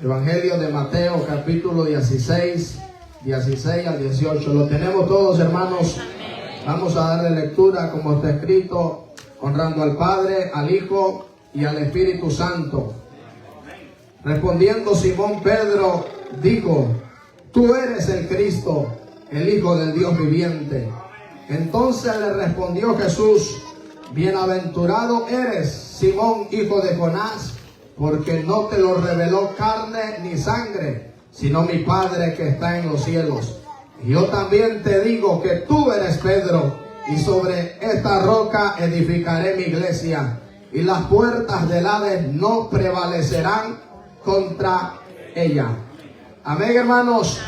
Evangelio de Mateo, capítulo 16 al 18. Lo tenemos todos, hermanos. Vamos a darle lectura como está escrito, honrando al Padre, al Hijo y al Espíritu Santo. Respondiendo Simón Pedro, dijo: tú eres el Cristo, el Hijo del Dios viviente. Entonces le respondió Jesús: bienaventurado eres, Simón, hijo de Jonás, porque no te lo reveló carne ni sangre, sino mi Padre que está en los cielos. Y yo también te digo que tú eres Pedro, y sobre esta roca edificaré mi iglesia, y las puertas del Hades no prevalecerán contra ella. Amén, hermanos.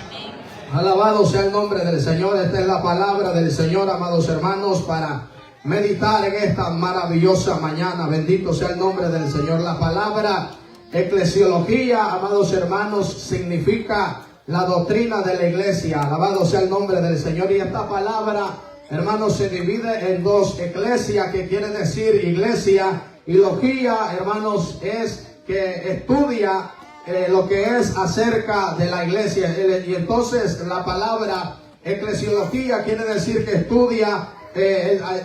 Alabado sea el nombre del Señor. Esta es la palabra del Señor, amados hermanos, para meditar en esta maravillosa mañana. Bendito sea el nombre del Señor. La palabra eclesiología, amados hermanos, significa la doctrina de la iglesia. Alabado sea el nombre del Señor. Y esta palabra, hermanos, se divide en dos: eclesia, que quiere decir iglesia, y logía, hermanos, es que estudia lo que es acerca de la iglesia. Y entonces la palabra eclesiología quiere decir que estudia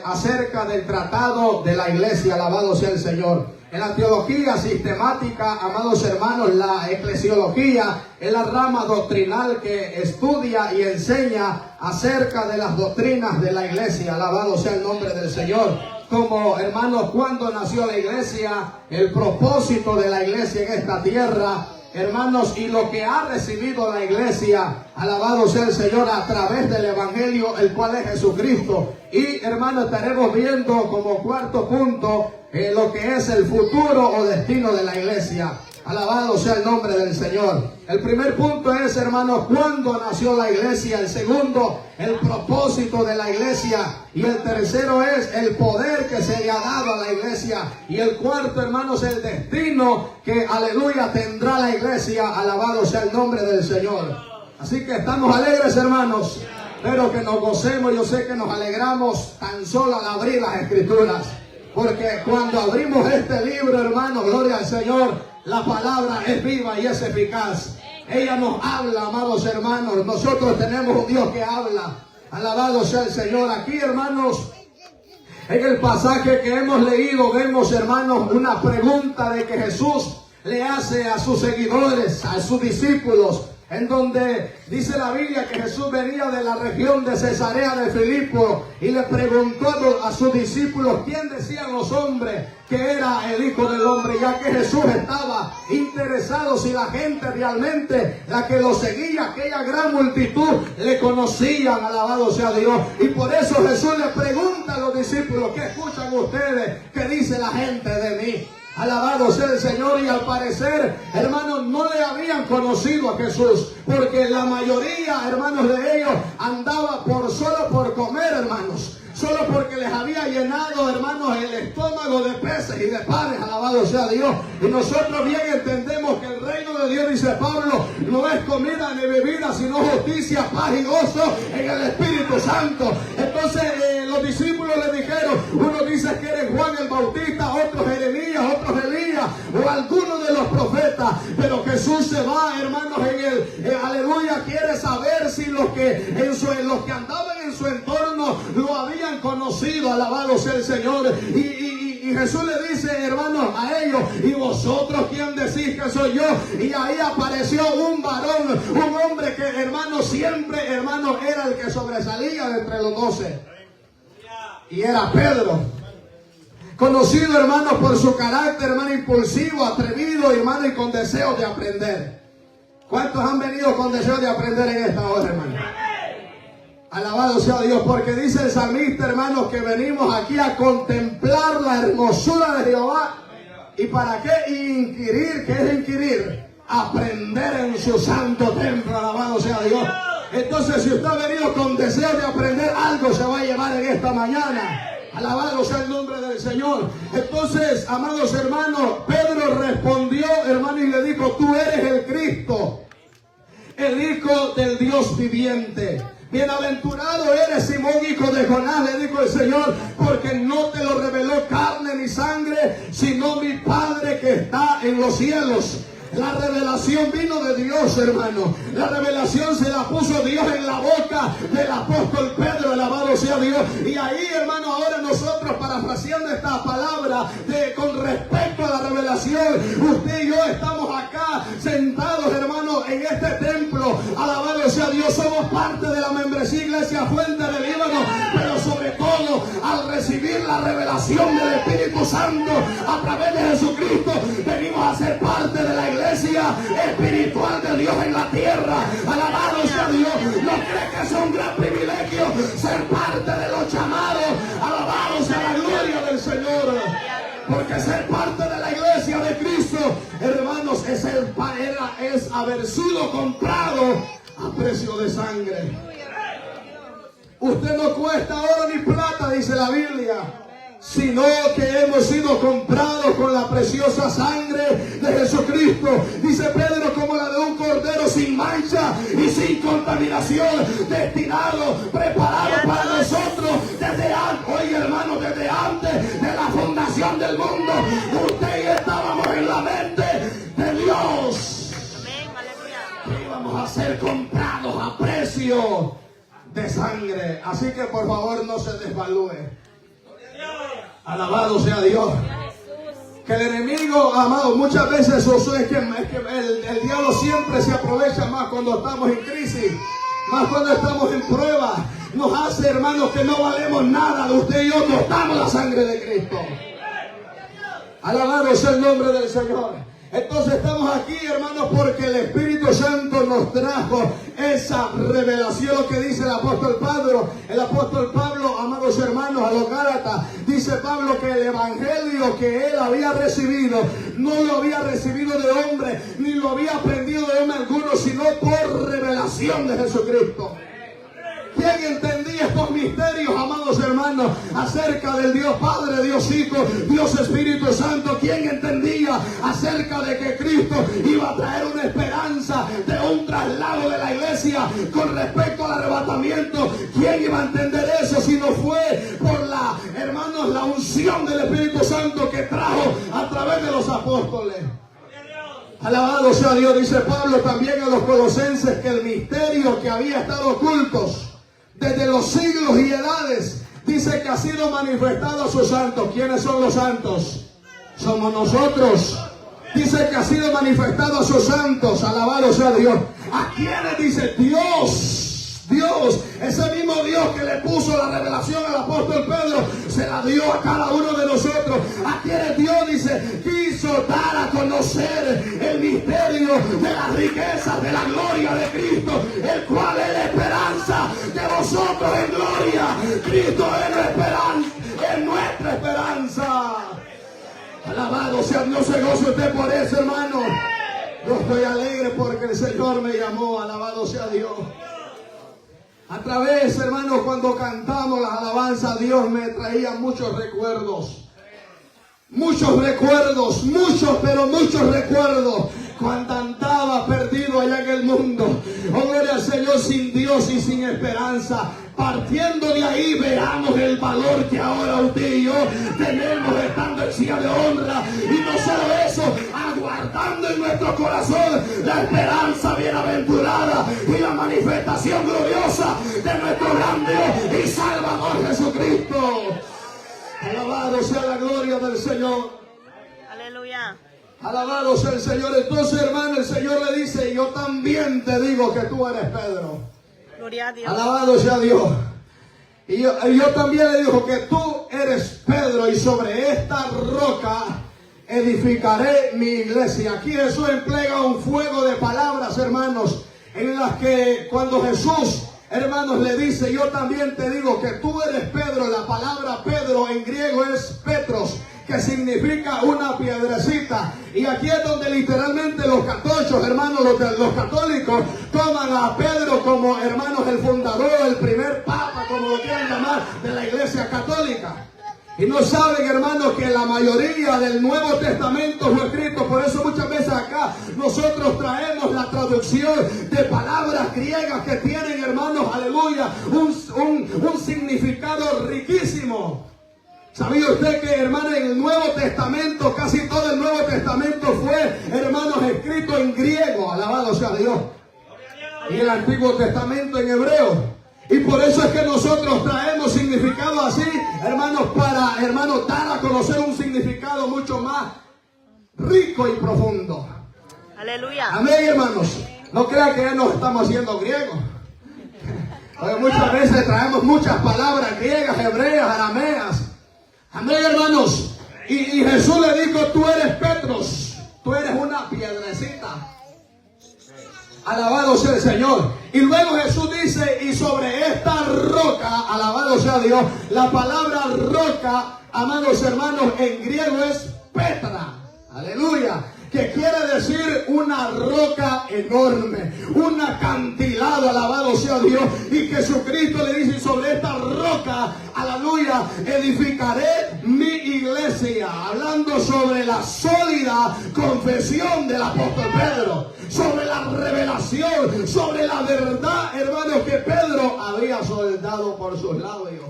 acerca del tratado de la iglesia. Alabado sea el Señor. En la teología sistemática, amados hermanos, la eclesiología es la rama doctrinal que estudia y enseña acerca de las doctrinas de la iglesia. Alabado sea el nombre del Señor. Como, hermanos, cuando nació la iglesia, el propósito de la iglesia en esta tierra, hermanos, y lo que ha recibido la iglesia, alabado sea el Señor, a través del Evangelio, el cual es Jesucristo. Y, hermanos, estaremos viendo como cuarto punto lo que es el futuro o destino de la iglesia. Alabado sea el nombre del Señor. El primer punto es, hermanos, cuándo nació la iglesia. El segundo, el propósito de la iglesia. Y el tercero es el poder que se le ha dado a la iglesia. Y el cuarto, hermanos, el destino que, aleluya, tendrá la iglesia. Alabado sea el nombre del Señor. Así que estamos alegres, hermanos. Espero que nos gocemos. Yo sé que nos alegramos tan solo al abrir las Escrituras. Porque cuando abrimos este libro, hermanos, gloria al Señor, la palabra es viva y es eficaz. Ella nos habla, amados hermanos. Nosotros tenemos un Dios que habla. Alabado sea el Señor. Aquí, hermanos, en el pasaje que hemos leído, vemos, hermanos, una pregunta de que Jesús le hace a sus seguidores, a sus discípulos, en donde dice la Biblia que Jesús venía de la región de Cesarea de Filipo y le preguntó a sus discípulos quién decían los hombres que era el Hijo del Hombre, ya que Jesús estaba interesado si la gente realmente, la que lo seguía, aquella gran multitud, le conocían. Alabado sea Dios. Y por eso Jesús le pregunta a los discípulos: ¿qué escuchan ustedes? ¿Qué dice la gente de mí? Alabado sea el Señor. Y al parecer, hermanos, no le habían conocido a Jesús, porque la mayoría, hermanos, de ellos andaba solo por comer, hermanos, solo porque les había llenado, hermanos, el estómago de peces y de panes. Alabado sea Dios. Y nosotros bien entendemos que el reino de Dios, dice Pablo, no es comida ni bebida, sino justicia, paz y gozo en el Espíritu Santo. Entonces los discípulos le dijeron: uno dice que eres Juan el Bautista, otros Jeremías, otros Elías o alguno de los profetas. Pero Jesús se va, hermanos, aleluya, quiere saber si los que andaban en su entorno lo habían conocido. Alabado sea el Señor. Y Jesús le dice, hermanos, a ellos: ¿y vosotros quién decís que soy yo? Y ahí apareció un varón, un hombre que, hermanos, siempre, hermanos, era el que sobresalía de entre los 12. Y era Pedro. Conocido, hermanos, por su carácter, hermano, impulsivo, atrevido, hermano, y con deseos de aprender. ¿Cuántos han venido con deseos de aprender en esta hora, hermano? Alabado sea Dios, porque dice el salmista, hermanos, que venimos aquí a contemplar la hermosura de Jehová. ¿Y para qué? Inquirir. ¿Qué es inquirir? Aprender en su santo templo. Alabado sea Dios. Entonces, si usted ha venido con deseo de aprender, algo se va a llevar en esta mañana. Alabado sea el nombre del Señor. Entonces, amados hermanos, Pedro respondió, hermano, y le dijo: tú eres el Cristo, el Hijo del Dios viviente. Bienaventurado eres, Simón, hijo de Jonás, le dijo el Señor, porque no te lo reveló carne ni sangre, sino mi Padre que está en los cielos. La revelación vino de Dios, hermano. La revelación se la puso Dios en la boca del apóstol Pedro, alabado sea Dios. Y ahí, hermano, ahora nosotros, parafraseando esta palabra con respecto a la revelación, usted y yo estamos acá sentados, hermano, en este templo, alabado sea Dios. Somos parte de la membresía Iglesia Fuente del Líbano, pero sobre todo al recibir la revelación del Espíritu Santo a través de Jesucristo, venimos a ser parte de la iglesia espiritual de Dios en la tierra. Alabado sea Dios. ¿No cree que es un gran privilegio ser parte de los llamados? Alabado sea la gloria del Señor. Porque ser parte de la iglesia de Cristo, hermanos, es haber sido comprado a precio de sangre. Usted no cuesta oro ni plata, dice la Biblia, sino que hemos sido comprados con la preciosa sangre de Jesucristo. Dice Pedro, como la de un cordero sin mancha y sin contaminación, destinado, preparado para nosotros desde antes, oye hermano, desde antes de la fundación del mundo. Usted y yo estábamos en la mente de Dios. Y íbamos a ser comprados a precio de sangre. Así que por favor no se desvalúe. Alabado sea Dios. Que el enemigo, amado, muchas veces eso es que el diablo siempre se aprovecha más cuando estamos en crisis, más cuando estamos en prueba. Nos hace, hermanos, que no valemos nada. Usted y yo no estamos la sangre de Cristo. Alabado sea el nombre del Señor. Entonces estamos aquí, hermanos, porque el Espíritu Santo nos trajo esa revelación, lo que dice el apóstol Pablo. El apóstol Pablo, amados hermanos, a los Gálatas, dice Pablo que el evangelio que él había recibido, no lo había recibido de hombre, ni lo había aprendido de hombre alguno, sino por revelación de Jesucristo. ¿Quién entendía estos misterios, amados hermanos, acerca del Dios Padre, Dios Hijo, Dios Espíritu Santo? ¿Quién entendía acerca de que Cristo iba a traer una esperanza de un traslado de la iglesia con respecto al arrebatamiento? ¿Quién iba a entender eso si no fue por la, hermanos, la unción del Espíritu Santo que trajo a través de los apóstoles? Alabado sea Dios. Dice Pablo también a los colosenses que el misterio que había estado ocultos desde los siglos y edades, dice que ha sido manifestado a sus santos. ¿Quiénes son los santos? Somos nosotros. Dice que ha sido manifestado a sus santos. Alabado sea Dios. ¿A quiénes? Dice Dios. Dios, ese mismo Dios que le puso la revelación al apóstol Pedro, se la dio a cada uno de nosotros. A quienes Dios, dice, quiso dar a conocer el misterio de las riquezas de la gloria de Cristo, el cual es la esperanza de vosotros en gloria. Cristo es la esperanza, es nuestra esperanza. Alabado sea Dios. Se goce usted por eso, hermano. Yo estoy alegre porque el Señor me llamó. Alabado sea Dios. A través, hermanos, cuando cantamos las alabanzas, Dios me traía muchos recuerdos. Muchos recuerdos, muchos, pero muchos recuerdos. Cuando andaba perdido allá en el mundo. Oh, gloria al Señor, sin Dios y sin esperanza. Partiendo de ahí, veamos el valor que ahora usted y yo tenemos estando en silla de honra. Y no solo eso, aguardando en nuestro corazón la esperanza bienaventurada y la manifestación gloriosa de nuestro gran Dios y Salvador Jesucristo. Alabado sea la gloria del Señor. Aleluya. Alabado sea el Señor. Entonces, hermano, el Señor le dice, yo también te digo que tú eres Pedro. Gloria a Dios. Alabado sea Dios. Y yo también le digo que tú eres Pedro y sobre esta roca edificaré mi iglesia. Aquí Jesús emplea un fuego de palabras, hermanos, en las que cuando Jesús, hermanos, le dice, yo también te digo que tú eres Pedro. La palabra Pedro en griego es Petros, que significa una piedrecita. Y aquí es donde literalmente los católicos, hermanos, los católicos toman a Pedro como, hermanos, el fundador, el primer papa, como lo quieran llamar, de la iglesia católica. Y no saben, hermanos, que la mayoría del Nuevo Testamento fue escrito. Por eso muchas veces acá nosotros traemos la traducción de palabras griegas que tienen, hermanos, aleluya, un significado riquísimo. ¿Sabía usted que, hermano, en el Nuevo Testamento, casi todo el Nuevo Testamento fue, hermanos, escrito en griego? Alabado sea Dios. Y el Antiguo Testamento en hebreo. Y por eso es que nosotros traemos significado así, hermanos, para, hermanos, dar a conocer un significado mucho más rico y profundo. Aleluya. Amén, hermanos. No crean que ya nos estamos haciendo griegos. Porque muchas veces traemos muchas palabras griegas, hebreas, arameas. Amén, hermanos. Y Jesús le dijo: tú eres Petros, tú eres una piedrecita. Alabado sea el Señor. Y luego Jesús dice: y sobre esta roca, alabado sea Dios. La palabra roca, amados hermanos, en griego es Petra. Aleluya. Que quiere decir una roca enorme, un acantilado, alabado sea Dios. Y Jesucristo le dice: sobre esta roca, aleluya, edificaré mi iglesia. Hablando sobre la sólida confesión del apóstol Pedro, sobre la revelación, sobre la verdad, hermanos, que Pedro había soldado por sus labios.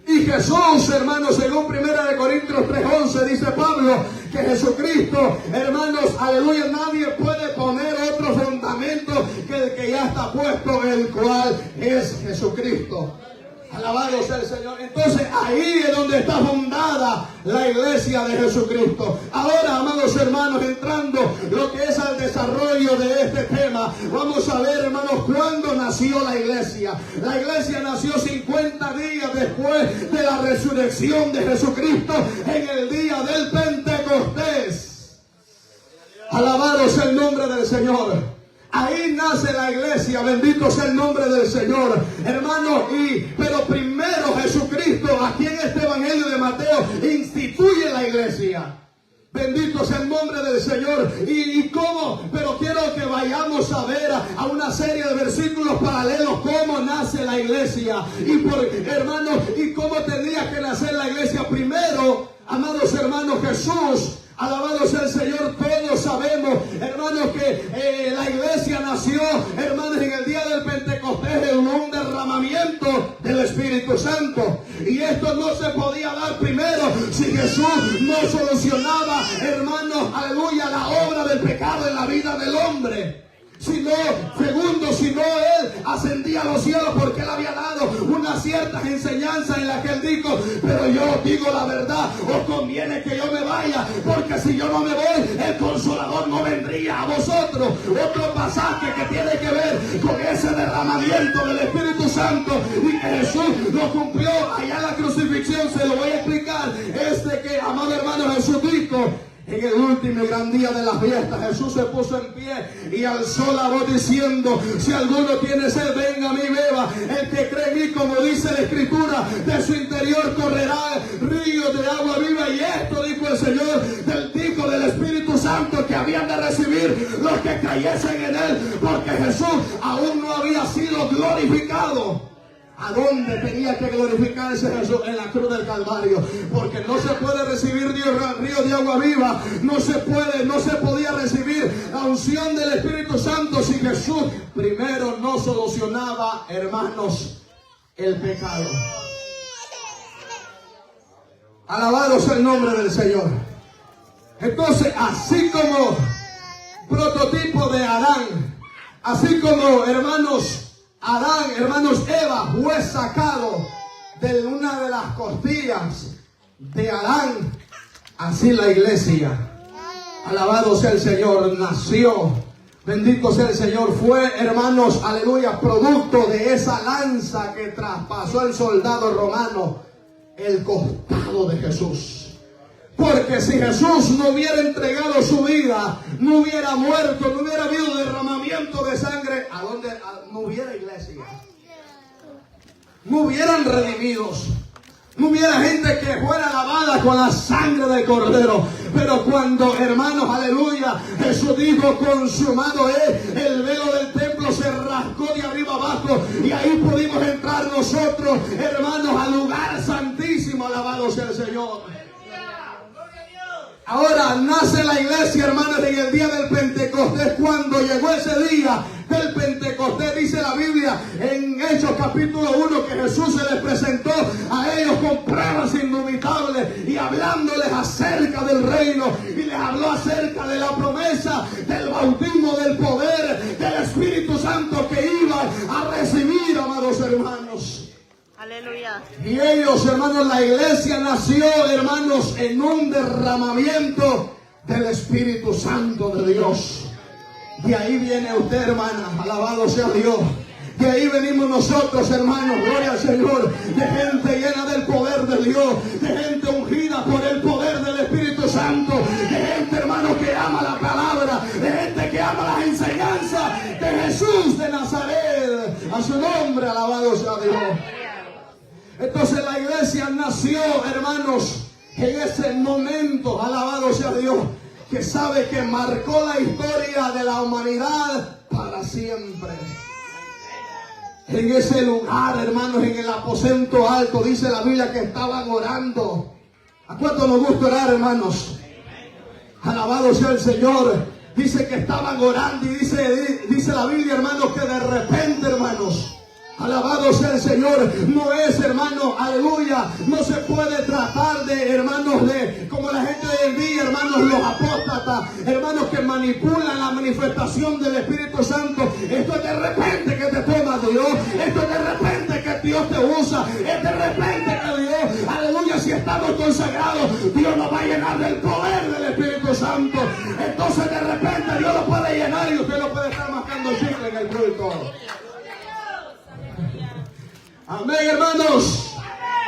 Y Jesús, hermanos, según 1 Corintios 3:11, dice Pablo que Jesucristo, hermanos, aleluya, nadie puede poner otro fundamento que el que ya está puesto, el cual es Jesucristo. Alabado sea el Señor. Entonces ahí es donde está fundada la iglesia de Jesucristo. Ahora, amados hermanos, entrando lo que es al desarrollo de este tema, vamos a ver, hermanos, cuándo nació la iglesia. La iglesia nació 50 días después de la resurrección de Jesucristo, en el día del Pentecostés. Alabado sea el nombre del Señor. Ahí nace la iglesia, bendito sea el nombre del Señor, hermano. Pero primero Jesucristo, aquí en este evangelio de Mateo, instituye la iglesia. Bendito sea el nombre del Señor. ¿Y cómo? Pero quiero que vayamos a ver a una serie de versículos paralelos cómo nace la iglesia. Hermanos, y cómo tendría que nacer la iglesia. Primero, amados hermanos, Jesús, alabado sea el Señor, todos sabemos, hermanos, que la iglesia nació, hermanos, en el día del Pentecostés, en un derramamiento del Espíritu Santo. Y esto no se podía dar primero si Jesús no solucionaba, hermanos, aleluya, la obra del pecado en la vida del hombre. Segundo, si no él ascendía a los cielos, porque él había dado unas ciertas enseñanzas en las que él dijo: pero yo digo la verdad, os conviene que yo me vaya, porque si yo no me voy, el Consolador no vendría a vosotros. Otro pasaje que tiene que ver con ese derramamiento del Espíritu Santo, y que Jesús lo cumplió allá en la crucifixión, se lo voy a explicar. Que, amado hermano, Jesús dijo: en el último y gran día de la fiesta, Jesús se puso en pie y alzó la voz diciendo: si alguno tiene sed, venga a mí, beba. El que cree en mí, como dice la Escritura, de su interior correrá ríos de agua viva. Y esto dijo el Señor, del Espíritu Santo, que habían de recibir los que creyesen en él, porque Jesús aún no había sido glorificado. ¿A dónde tenía que glorificarse Jesús? En la cruz del Calvario. Porque no se puede recibir río de agua viva. No se podía recibir la unción del Espíritu Santo si Jesús primero no solucionaba, hermanos, el pecado. Alabado sea el nombre del Señor. Entonces, así como prototipo de Adán, así como, hermanos, Adán, hermanos, Eva fue sacado de una de las costillas de Adán, así la iglesia, alabado sea el Señor, nació, bendito sea el Señor, fue, hermanos, aleluya, producto de esa lanza que traspasó el soldado romano el costado de Jesús. Porque si Jesús no hubiera entregado su vida, no hubiera muerto, no hubiera habido derramamiento de sangre, no hubiera iglesia. No hubieran redimidos. No hubiera gente que fuera lavada con la sangre del Cordero. Pero cuando, hermanos, aleluya, Jesús dijo: consumado es, el velo del templo se rasgó de arriba abajo, y ahí pudimos entrar nosotros, hermanos, al lugar santísimo. Alabado sea el Señor. Ahora nace la iglesia, hermanos, en el día del Pentecostés. Cuando llegó ese día del Pentecostés, dice la Biblia en Hechos capítulo 1 que Jesús se les presentó a ellos con pruebas indubitables y hablándoles acerca del reino, y les habló acerca de la promesa del bautismo, del poder del Espíritu Santo que iban a recibir, amados hermanos. Aleluya. Y ellos, hermanos, la iglesia nació, hermanos, en un derramamiento del Espíritu Santo de Dios. De ahí viene usted, hermana, alabado sea Dios. De ahí venimos nosotros, hermanos, gloria al Señor, de gente llena del poder de Dios, de gente ungida por el poder del Espíritu Santo, de gente, hermanos, que ama la palabra, de gente que ama las enseñanzas de Jesús de Nazaret. A su nombre, alabado sea Dios. Entonces la iglesia nació, hermanos, en ese momento, alabado sea Dios, que sabe que marcó la historia de la humanidad para siempre. En ese lugar, hermanos, en el aposento alto, dice la Biblia que estaban orando. ¿A cuánto nos gusta orar, hermanos? Alabado sea el Señor. Dice que estaban orando y dice la Biblia, hermanos, que de repente, hermanos, alabado sea el Señor, no es, hermano, aleluya, no se puede tratar de, hermanos, de como la gente de hoy en día, hermanos, los apóstatas, hermanos que manipulan la manifestación del Espíritu Santo. Esto es de repente que te toma Dios, esto es de repente que Dios te usa, es de repente que Dios, aleluya, si estamos consagrados, Dios nos va a llenar del poder del Espíritu Santo. Entonces de repente Dios lo puede llenar y usted no puede estar mascando chicle en el culto. Amén, hermanos.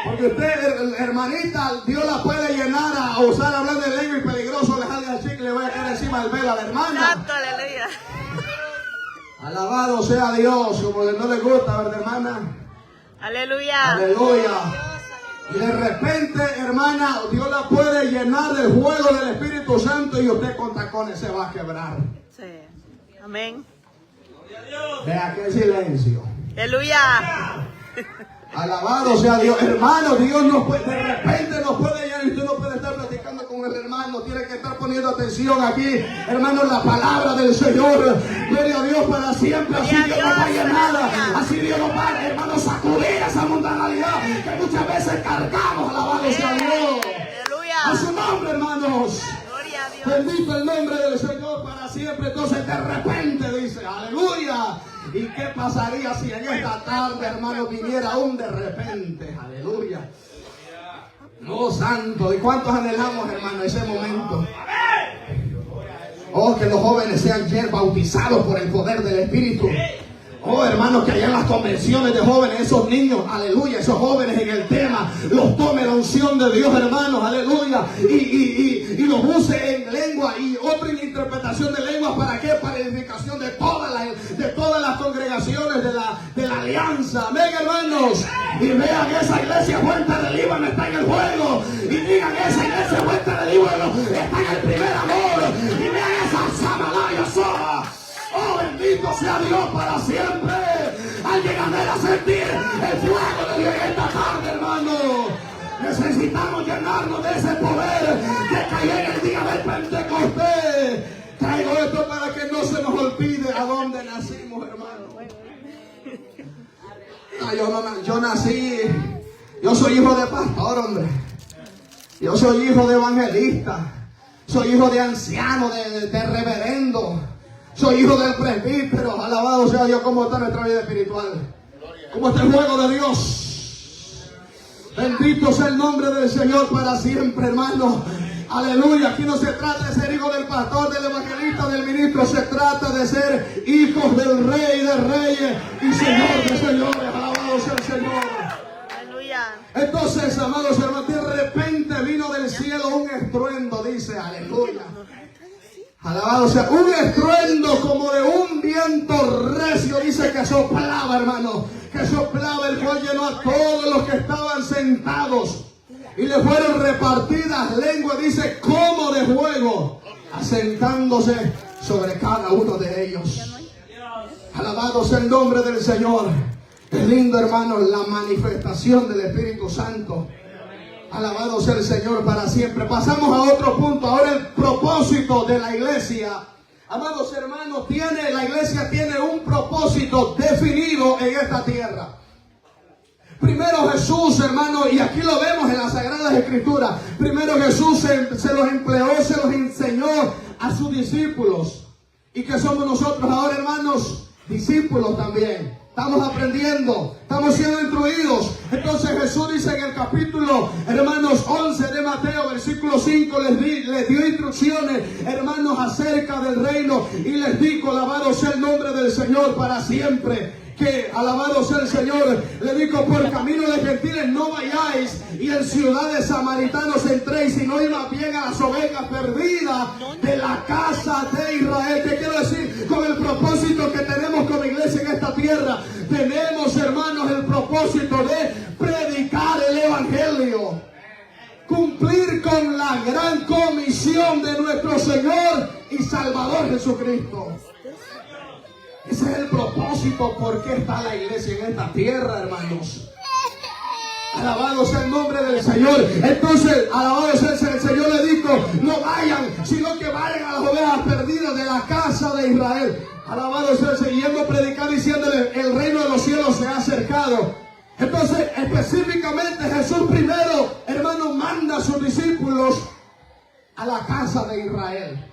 Porque usted, hermanita, Dios la puede llenar a usar, hablar de lengua y peligroso, le jale al chicle, le vaya a caer encima del velo a la hermana. Santo, aleluya. Alabado sea Dios, como que no le gusta, ¿verdad, hermana? Aleluya. Aleluya. Y de repente, hermana, Dios la puede llenar del fuego del Espíritu Santo y usted con tacones se va a quebrar. Sí. Amén. Vea qué silencio. Aleluya. Alabado sea Dios. Hermano, Dios nos puede, de repente nos puede llenar y usted no puede estar platicando con el hermano. Tiene que estar poniendo atención aquí, hermano, la palabra del Señor. Gloria a Dios para siempre. Así Dios nos va a llenar. Así Dios nos va, hermano, sacudir esa mundanalidad que muchas veces cargamos. Alabado sea Dios. A su nombre, hermanos. Gloria a Dios. Bendito el nombre del Señor para siempre. Entonces de repente dice, aleluya. ¿Y qué pasaría si en esta tarde, hermano, viniera un de repente? Aleluya. No, santo. ¿Y cuántos anhelamos, hermano, ese momento? Oh, que los jóvenes sean bautizados por el poder del Espíritu. Oh, hermanos, que allá en las convenciones de jóvenes, esos niños, aleluya, esos jóvenes en el tema, los tome la unción de Dios, hermanos, aleluya, y los use en lengua y otra interpretación de lengua. ¿Para qué? Para edificación de todas las congregaciones de la alianza. Amén, hermanos. Y vean esa iglesia Fuente del Líbano está en el juego. Y digan, esa iglesia Fuente del Líbano está en el primer amor. Y vean esa Samalaya Soa. Oh, bendito sea Dios para siempre. Alguien anhela sentir el fuego de Dios esta tarde, hermano. Necesitamos llenarnos de ese poder que cayó en el día del Pentecostés. Traigo esto para que no se nos olvide a dónde nacimos, hermano. Yo nací, yo soy hijo de pastor, hombre. Yo soy hijo de evangelista. Soy hijo de anciano, de reverendo. Soy hijo del presbítero. Alabado sea Dios. ¿Cómo está nuestra vida espiritual? ¿Cómo está el fuego de Dios? Bendito sea el nombre del Señor para siempre, hermano. Aleluya. Aquí no se trata de ser hijo del pastor, del evangelista, del ministro. Se trata de ser hijos del Rey de Reyes y Señor de Señores. Alabado sea el Señor. Aleluya. Entonces, amados hermanos, de repente vino del cielo un estruendo, dice, aleluya. Alabado sea, un estruendo como de un viento recio, dice que soplaba, hermano, que soplaba, el cual llenó a todos los que estaban sentados y le fueron repartidas lenguas, dice, como de fuego, asentándose sobre cada uno de ellos. Alabado sea el nombre del Señor. Es lindo, hermano, la manifestación del Espíritu Santo. Alabado sea el Señor para siempre. Pasamos a otro punto. Ahora el propósito de la iglesia. Amados hermanos, la iglesia tiene un propósito definido en esta tierra. Primero Jesús, hermano, y aquí lo vemos en las Sagradas Escrituras. Primero Jesús se los empleó, se los enseñó a sus discípulos. ¿Y qué somos nosotros ahora, hermanos? Discípulos también. Estamos aprendiendo, estamos siendo instruidos. Entonces Jesús dice en el capítulo, hermanos, 11 de Mateo, versículo 5, les dio instrucciones, hermanos, acerca del reino. Y les dijo, alabado sea el nombre del Señor para siempre. Que alabado sea el Señor, le dijo, por camino de gentiles no vayáis, y en ciudades samaritanos entréis, sino ir más bien a las ovejas perdidas de la casa de Israel. ¿Qué quiero decir? Con el propósito que tenemos como iglesia en esta tierra, tenemos, hermanos, el propósito de predicar el evangelio, cumplir con la gran comisión de nuestro Señor y Salvador Jesucristo. Ese es el propósito por qué está la iglesia en esta tierra, hermanos. Alabado sea el nombre del Señor. Entonces, alabado sea el Señor, le dijo, no vayan, sino que vayan a las ovejas perdidas de la casa de Israel. Alabado sea el Señor, yendo a predicar diciéndole, el reino de los cielos se ha acercado. Entonces, específicamente Jesús primero, hermano, manda a sus discípulos a la casa de Israel,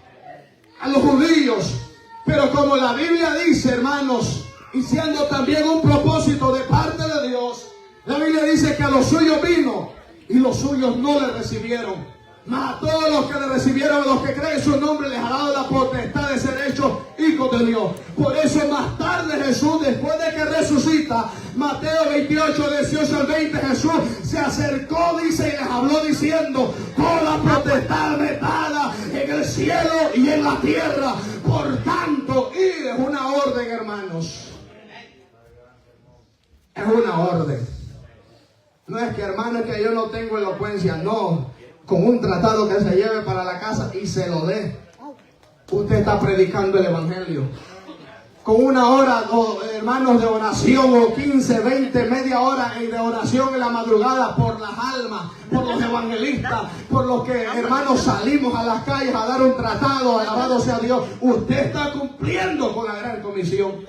a los judíos. Pero como la Biblia dice, hermanos, y siendo también un propósito de parte de Dios, la Biblia dice que a los suyos vino y los suyos no le recibieron. Mas a todos los que le recibieron, a los que creen en su nombre, les ha dado la potestad de ser hechos hijos de Dios. Por eso más tarde Jesús, después de que resucita, Mateo 28, 18 al 20, Jesús se acercó, dice, y les habló diciendo, toda potestad me dada en el cielo y en la tierra. Por tanto, ir es una orden, hermanos. Es una orden. No es que, hermano, es que yo no tengo elocuencia, no. Con un tratado que se lleve para la casa y se lo dé, usted está predicando el evangelio. Con una hora, hermanos, de oración, o 15, 20, media hora de oración en la madrugada por las almas, por los evangelistas, por los que, hermanos, salimos a las calles a dar un tratado, alabado sea Dios. Usted está cumpliendo con la gran comisión.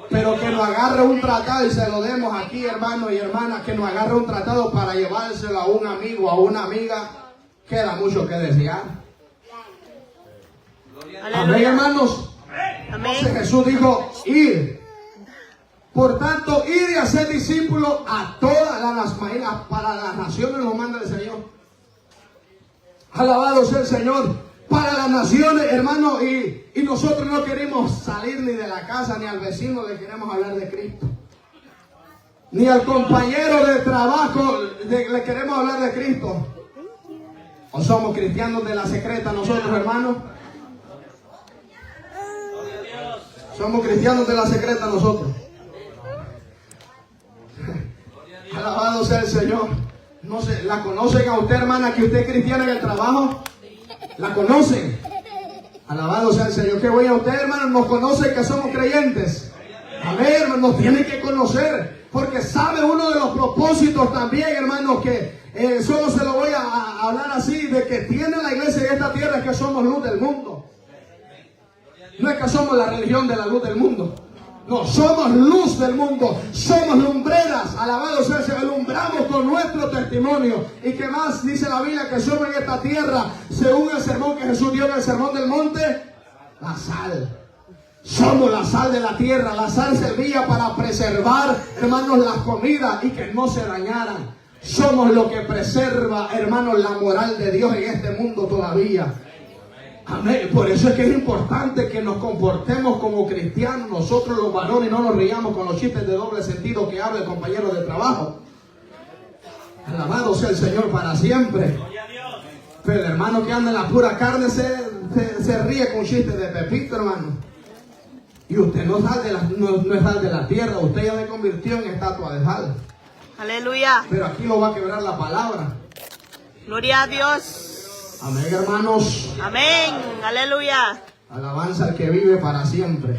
Pero que nos agarre un tratado y se lo demos aquí, hermanos y hermanas, que nos agarre un tratado para llevárselo a un amigo, a una amiga, queda mucho que desear. Amén, hermanos. Amén. Entonces Jesús dijo, ir. Por tanto, ir y hacer discípulos a todas las para las naciones, nos manda el Señor. Alabado sea el Señor. Para las naciones, hermanos, y nosotros no queremos salir ni de la casa, ni al vecino le queremos hablar de Cristo. Ni al compañero de trabajo le queremos hablar de Cristo. ¿O somos cristianos de la secreta nosotros, hermanos? Somos cristianos de la secreta nosotros. Alabado sea el Señor. No sé, ¿la conocen a usted, hermana, que usted es cristiana en el trabajo? ¿La conocen? Alabado sea el Señor. Qué bueno, usted, hermano, nos conoce que somos creyentes. Amén, hermano, nos tiene que conocer. Porque sabe uno de los propósitos también, hermanos, que solo se lo voy a hablar así, de que tiene la iglesia en esta tierra, es que somos luz del mundo. No es que somos la religión de la luz del mundo. No, somos luz del mundo, somos lumbreras, alabado sea el Señor, alumbramos con nuestro testimonio. ¿Y qué más dice la Biblia? Que somos en esta tierra, según el sermón que Jesús dio en el sermón del monte, la sal. Somos la sal de la tierra. La sal servía para preservar, hermanos, las comidas y que no se dañaran. Somos lo que preserva, hermanos, la moral de Dios en este mundo todavía. Amén. Por eso es que es importante que nos comportemos como cristianos, nosotros los varones, no nos riamos con los chistes de doble sentido que habla el compañero de trabajo. Alabado sea el Señor para siempre. Pero el hermano que anda en la pura carne se ríe con chistes de Pepito, hermano. Y usted no es sal de la tierra, usted ya se convirtió en estatua de sal. Aleluya. Pero aquí lo va a quebrar la palabra. Gloria a Dios. Amén, hermanos. Amén. Aleluya. Alabanza al que vive para siempre.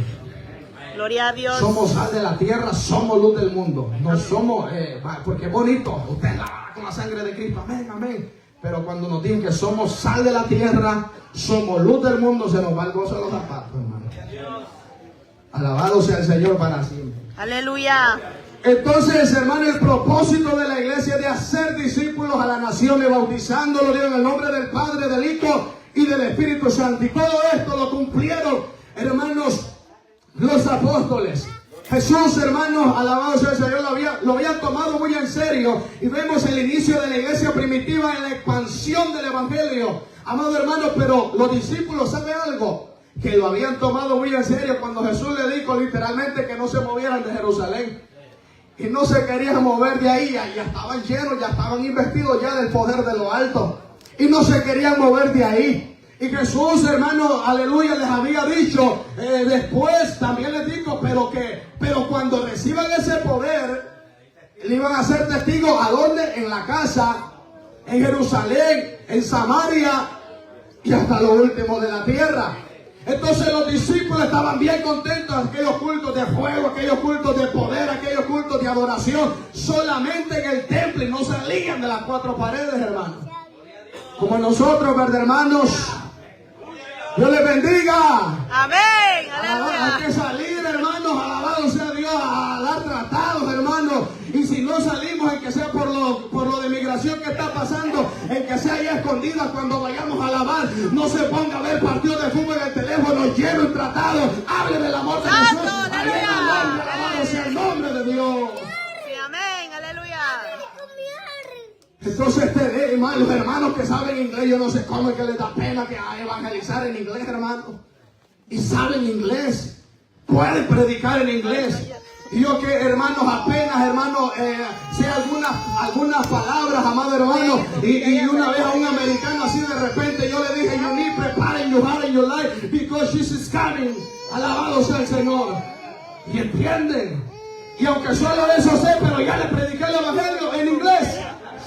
Gloria a Dios. Somos sal de la tierra, somos luz del mundo. No somos, porque es bonito, usted lava con la sangre de Cristo. Amén, amén. Pero cuando nos dicen que somos sal de la tierra, somos luz del mundo, se nos va el gozo de los zapatos, hermano. Alabado sea el Señor para siempre. Aleluya. Entonces, hermano, el propósito de la iglesia es de hacer discípulos a las naciones, bautizándolos en el nombre del Padre, del Hijo y del Espíritu Santo. Y todo esto lo cumplieron, hermanos, los apóstoles. Jesús, hermanos, alabado sea el Señor, lo había tomado muy en serio. Y vemos el inicio de la iglesia primitiva en la expansión del evangelio. Amado hermano, pero los discípulos, ¿saben algo? Que lo habían tomado muy en serio cuando Jesús le dijo literalmente que no se movieran de Jerusalén. Y no se querían mover de ahí, ya estaban llenos, ya estaban investidos ya del poder de lo alto. Y no se querían mover de ahí. Y Jesús, hermano, aleluya, les había dicho, después también les dijo, pero cuando reciban ese poder, le iban a ser testigos, ¿a dónde? En la casa, en Jerusalén, en Samaria y hasta lo último de la tierra. Entonces los discípulos estaban bien contentos, aquellos cultos de fuego, aquellos cultos de poder, aquellos cultos de adoración, solamente en el templo y no salían de las cuatro paredes, hermanos. Como nosotros, ¿verdad, hermanos? Dios les bendiga. Amén. Aleluya. Hay que salir, hermanos, alabado sea Dios, a dar tratados, hermanos. Y si no salimos, en que sea por lo de migración que está pasando, en que sea ahí escondidas cuando vayamos a alabar, no se ponga a ver partidos de fútbol en el teléfono lleno y tratado. Hable del amor de Jesús. Ahí en el nombre, alabado sea el nombre de Dios. Sí, amén. Aleluya. Entonces, los hermanos que saben inglés, yo no sé cómo es que les da pena que evangelizar en inglés, hermano. Y saben inglés, pueden predicar en inglés. Y yo que, hermanos, apenas, hermanos, sé algunas palabras, amado hermano. Y una vez a un americano así de repente yo le dije, you need preparing your heart and your life because Jesus is coming. Alabado sea el Señor. Y entienden. Y aunque solo eso sé, pero ya le prediqué el evangelio en inglés.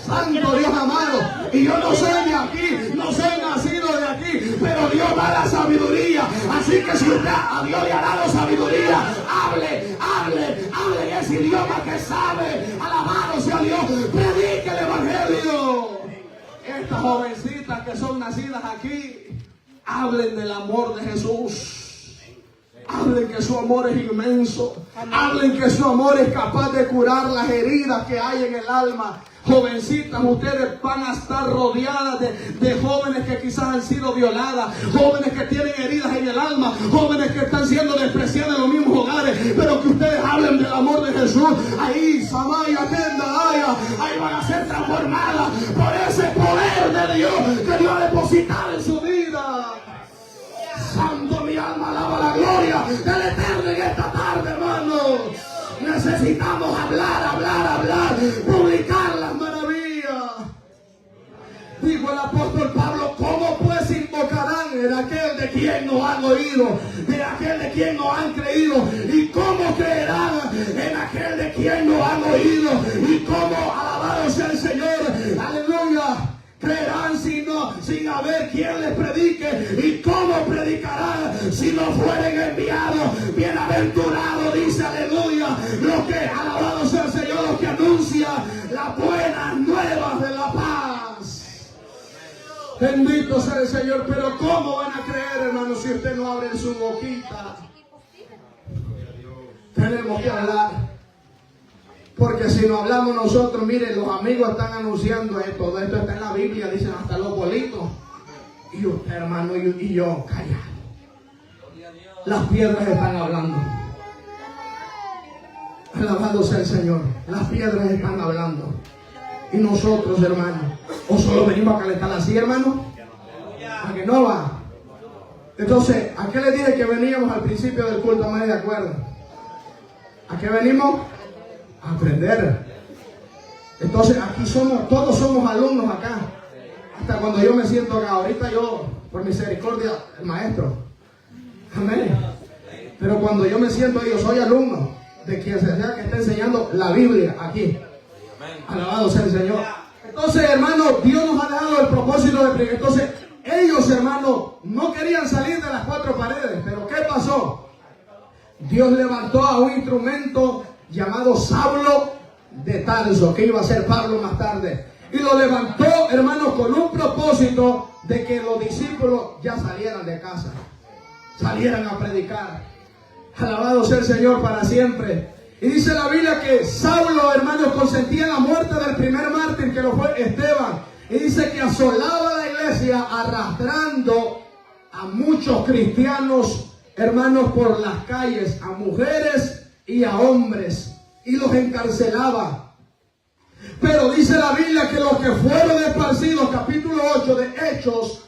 Santo Dios amado, y yo no soy de aquí, no soy nacido de aquí, pero Dios da la sabiduría. Así que si usted a Dios le ha dado sabiduría, hable en ese idioma que sabe. Alabado sea Dios, predique el evangelio. Estas jovencitas que son nacidas aquí, hablen del amor de Jesús. Hablen que su amor es inmenso. Hablen que su amor es capaz de curar las heridas que hay en el alma. Jovencitas, ustedes van a estar rodeadas de jóvenes que quizás han sido violadas, jóvenes que tienen heridas en el alma, jóvenes que están siendo despreciados en los mismos hogares, pero que ustedes hablen del amor de Jesús. Ahí, Samaya, Tenda, ahí van a ser transformadas por ese poder de Dios que Dios ha depositado en su vida. Santo, mi alma alaba la gloria del Eterno en esta tarde, hermano. Necesitamos hablar, publicar las maravillas. Dijo el apóstol Pablo, ¿cómo pues invocarán en aquel de quien no han oído, en aquel de quien no han creído? ¿Y cómo creerán en aquel de quien no han oído? ¿Y cómo, alabado sea el Señor? Aleluya. Creerán sin haber quien les predique. ¿Y cómo predicarán si no fueren enviados? Bienaventurado, dice, aleluya, los que, alabado sea el Señor, los que anuncian las buenas nuevas de la paz. Bendito sea el Señor. Pero ¿cómo van a creer, hermanos, si usted no abre su boquita? Tenemos que hablar. Porque si no hablamos nosotros, miren, los amigos están anunciando esto, todo esto está en la Biblia, dicen hasta los bolitos. Y usted, hermano, y yo, callado. Las piedras están hablando. Alabado sea el Señor. Las piedras están hablando. Y nosotros, hermano, o solo venimos a calentar así, hermano. ¿A que no va? Entonces, ¿a qué le dije que veníamos al principio del culto? ¿Me de acuerdo? ¿A qué venimos? Aprender. Entonces aquí todos somos alumnos acá. Hasta cuando yo me siento acá, ahorita yo, por misericordia, el maestro. Amén. Pero cuando yo me siento ahí, yo soy alumno de quien sea que esté enseñando la Biblia aquí. Alabado sea el Señor. Entonces, hermano, Dios nos ha dado el propósito de predicar. Entonces, ellos, hermano, no querían salir de las cuatro paredes. Pero ¿qué pasó? Dios levantó a un instrumento llamado Saulo de Tarso, que iba a ser Pablo más tarde. Y lo levantó, hermanos, con un propósito de que los discípulos ya salieran de casa, salieran a predicar. Alabado sea el Señor para siempre. Y dice la Biblia que Saulo, hermanos, consentía la muerte del primer mártir, que lo fue Esteban. Y dice que asolaba la iglesia arrastrando a muchos cristianos, hermanos, por las calles, a mujeres y a hombres, y los encarcelaba. Pero dice la Biblia que los que fueron esparcidos, capítulo 8 de Hechos,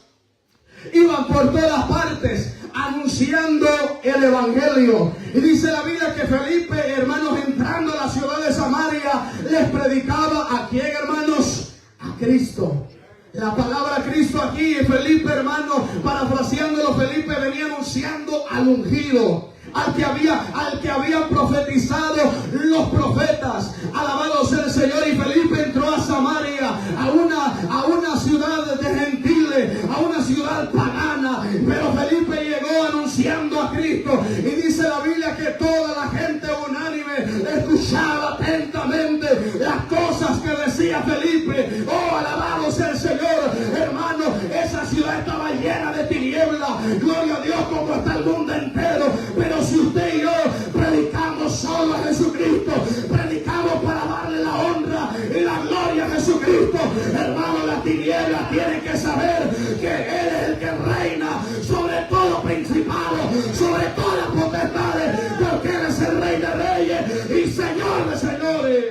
iban por todas partes anunciando el evangelio. Y dice la Biblia que Felipe, hermanos, entrando a la ciudad de Samaria, les predicaba ¿a quién, hermanos? A Cristo. La palabra Cristo aquí, Felipe, hermanos, parafraseándolo, Felipe venía anunciando al ungido, al que habían profetizado los profetas. Alabado sea el Señor. Y Felipe entró a Samaria, a una ciudad de gentiles, a una ciudad pagana, pero Felipe llegó anunciando a Cristo. Y dice la Biblia que toda la gente unánime escuchaba atentamente las cosas que decía Felipe. Oh, alabado sea el Señor. Hermano, esa ciudad estaba llena de tinieblas. Gloria a Dios, como está el mundo entero. Pero si usted y yo predicamos solo a Jesucristo, predicamos para darle la honra y la gloria a Jesucristo, hermano, la tiniebla tiene que saber que Él es el que reina sobre todo principado, sobre todas las potestades, porque Él es el Rey de Reyes y Señor de Señores.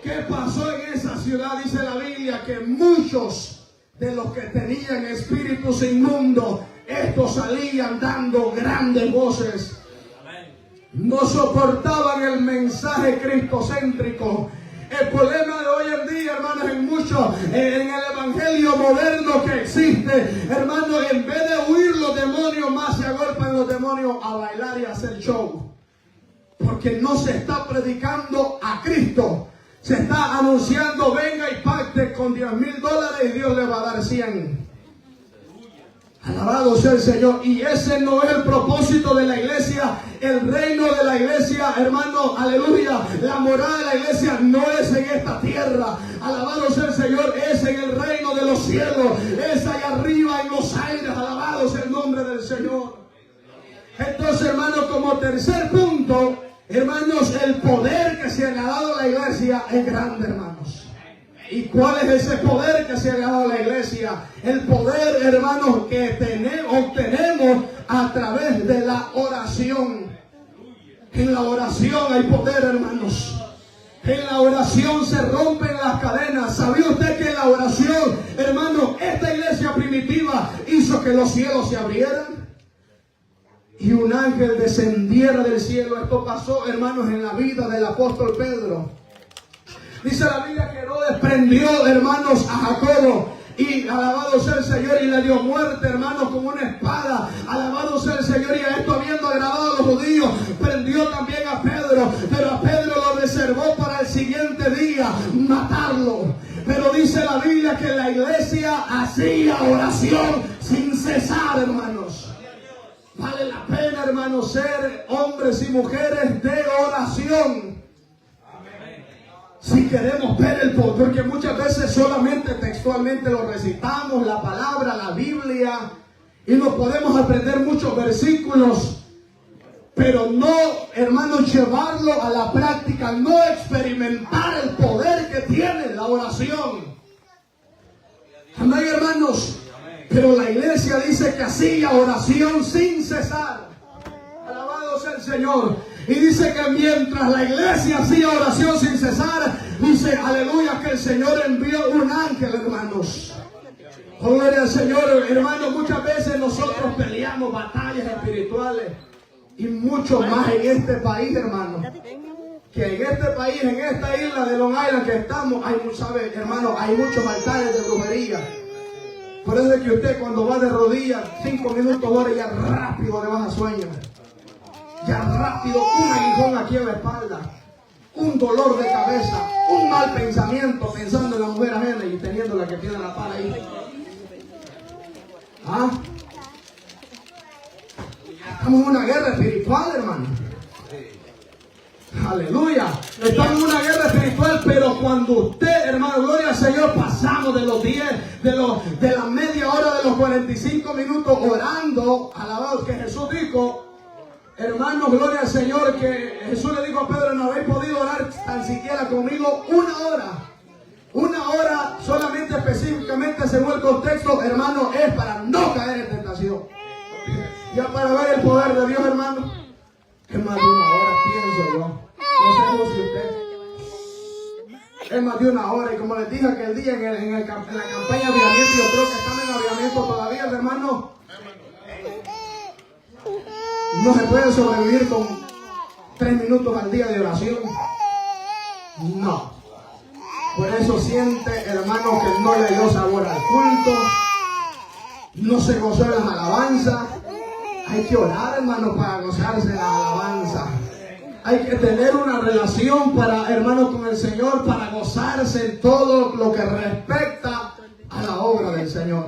¿Qué pasó en esa ciudad? Dice la Biblia que muchos de los que tenían espíritus inmundos, estos salían dando grandes voces. No soportaban el mensaje cristocéntrico. El problema de hoy en día, hermanos, en el evangelio moderno que existe, hermanos, en vez de huir los demonios, más se agolpan los demonios a bailar y a hacer show. Porque no se está predicando a Cristo. Se está anunciando, venga y pacte con $10,000 y Dios le va a dar 100. Alabado sea el Señor. Y ese no es el propósito de la iglesia. El reino de la iglesia, hermano, aleluya, la morada de la iglesia no es en esta tierra. Alabado sea el Señor, es en el reino de los cielos, es allá arriba en los aires. Alabado sea el nombre del Señor. Entonces, hermano, como tercer punto, hermanos, el poder que se le ha dado a la iglesia es grande, hermanos. ¿Y cuál es ese poder que se le ha dado a la iglesia? El poder, hermanos, que obtenemos a través de la oración. En la oración hay poder, hermanos. En la oración se rompen las cadenas. ¿Sabía usted que en la oración, hermano, esta iglesia primitiva hizo que los cielos se abrieran? Y un ángel descendiera del cielo. Esto pasó, hermanos, en la vida del apóstol Pedro. Dice la Biblia que Herodes prendió, hermanos, a Jacobo. Y alabado sea el Señor, y le dio muerte, hermanos, con una espada. Alabado sea el Señor. Y a esto, habiendo agradado a los judíos, prendió también a Pedro. Pero a Pedro lo reservó para el siguiente día, matarlo. Pero dice la Biblia que la iglesia hacía oración sin cesar, hermanos. Vale la pena, hermanos, ser hombres y mujeres de oración. Si queremos ver el poder, porque muchas veces solamente textualmente lo recitamos, la palabra, la Biblia, y nos podemos aprender muchos versículos, pero no, hermanos, llevarlo a la práctica, no experimentar el poder que tiene la oración. Amén, hermanos. Pero la iglesia dice que hacía oración sin cesar. Alabado sea el Señor. Y dice que mientras la iglesia hacía oración sin cesar, dice, aleluya, que el Señor envió un ángel, hermanos. Gloria al Señor, hermanos. Muchas veces nosotros peleamos batallas espirituales y mucho más en este país, hermanos. Que en este país, en esta isla de Long Island que estamos, ¿sabe, hermano? Hay muchos altares de brujería. Por eso es que usted cuando va de rodillas, 5 minutos, horas, ya rápido le baja sueño. Ya rápido, un aguijón aquí en la espalda, un dolor de cabeza, un mal pensamiento, pensando en la mujer ajena y teniendo la que tiene la pala ahí. ¿Ah? Estamos en una guerra espiritual, hermano. Aleluya. Estamos en una guerra espiritual, pero cuando usted, hermano, gloria al Señor, pasamos de los 10, de la media hora, de los 45 minutos orando, alabado, que Jesús dijo, hermano, gloria al Señor, que Jesús le dijo a Pedro, no habéis podido orar tan siquiera conmigo una hora. Una hora solamente, específicamente según el contexto, hermano, es para no caer en tentación. Ya para ver el poder de Dios, hermano, es más de una hora, pienso yo. No sé si usted. Es más de una hora. Y como les dije aquel día en la campaña de avivamiento, yo creo que están en avivamiento todavía, hermano. No se puede sobrevivir con 3 minutos al día de oración. No. Por eso siente, hermano, que no le dio sabor al culto. No se gozó en las alabanzas. Hay que orar, hermano, para gozarse de la alabanza. Hay que tener una relación para, hermano, con el Señor, para gozarse en todo lo que respecta a la obra del Señor.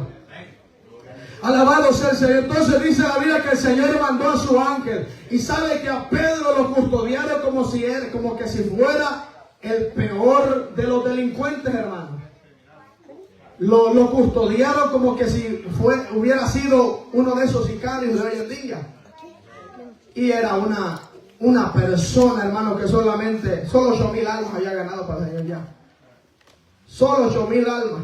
Alabado sea el Señor. Entonces dice la Biblia que el Señor mandó a su ángel. Y sabe que a Pedro lo custodiaron como que si fuera el peor de los delincuentes, hermano. Lo custodiaron como que si hubiera sido uno de esos sicarios de hoy en día. Y era una persona, hermano, que solo 8,000 almas había ganado para el Señor ya. Solo 8,000 almas.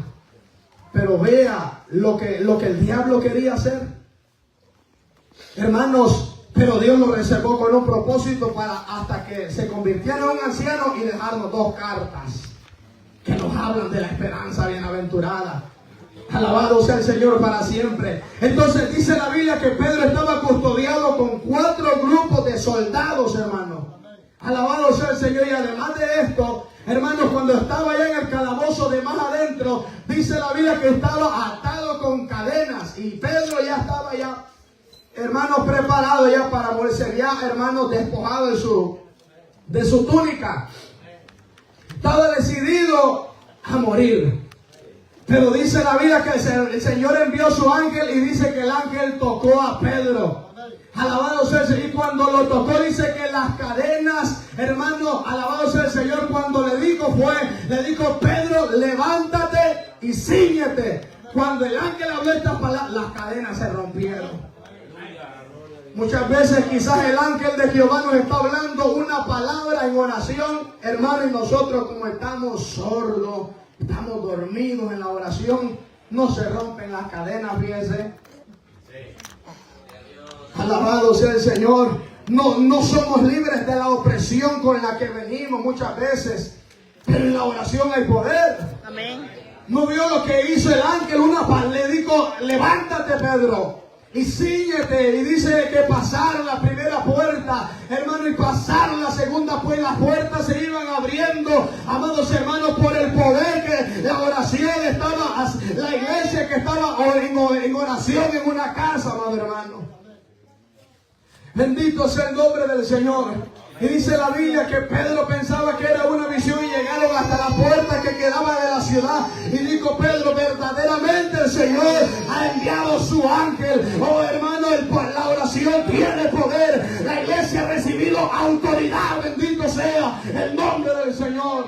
Pero vea lo que el diablo quería hacer. Hermanos, pero Dios lo reservó con un propósito hasta que se convirtiera en un anciano y dejarnos 2 cartas que nos hablan de la esperanza bienaventurada. Alabado sea el Señor para siempre. Entonces dice la Biblia que Pedro estaba custodiado con 4 grupos de soldados, hermano. Alabado sea el Señor. Y además de esto, hermanos, cuando estaba allá en el calabozo de más adentro, dice la Biblia que estaba atado con cadenas. Y Pedro ya estaba ya, hermanos, preparado ya para morirse, ya, hermanos, despojado de su túnica. Estaba decidido a morir. Pero dice la Biblia que el Señor envió su ángel y dice que el ángel tocó a Pedro. Alabado sea el Señor. Y cuando lo tocó, dice que las cadenas, hermano, alabado sea el Señor, cuando le dijo, Pedro, levántate y cíñete. Cuando el ángel habló estas palabras, las cadenas se rompieron. Muchas veces quizás el ángel de Jehová nos está hablando una palabra en oración, hermano, y nosotros como estamos sordos, estamos dormidos en la oración, no se rompen las cadenas, fíjense. Alabado sea el Señor. No somos libres de la opresión con la que venimos muchas veces, pero en la oración hay poder. Amén. ¿No vio lo que hizo el ángel? Le dijo, levántate, Pedro, y cíñete. Y dice que pasaron la primera puerta, hermano, y pasaron la segunda puerta. Las puertas se iban abriendo, amados hermanos, por el poder que la oración estaba, la iglesia que estaba en oración en una casa, amado hermano. Bendito sea el nombre del Señor. Y dice la Biblia que Pedro pensaba que era una visión y llegaron hasta la puerta que quedaba de la ciudad. Y dijo Pedro, verdaderamente el Señor ha enviado su ángel. Oh hermano, la oración tiene poder. La iglesia ha recibido autoridad. Bendito sea el nombre del Señor.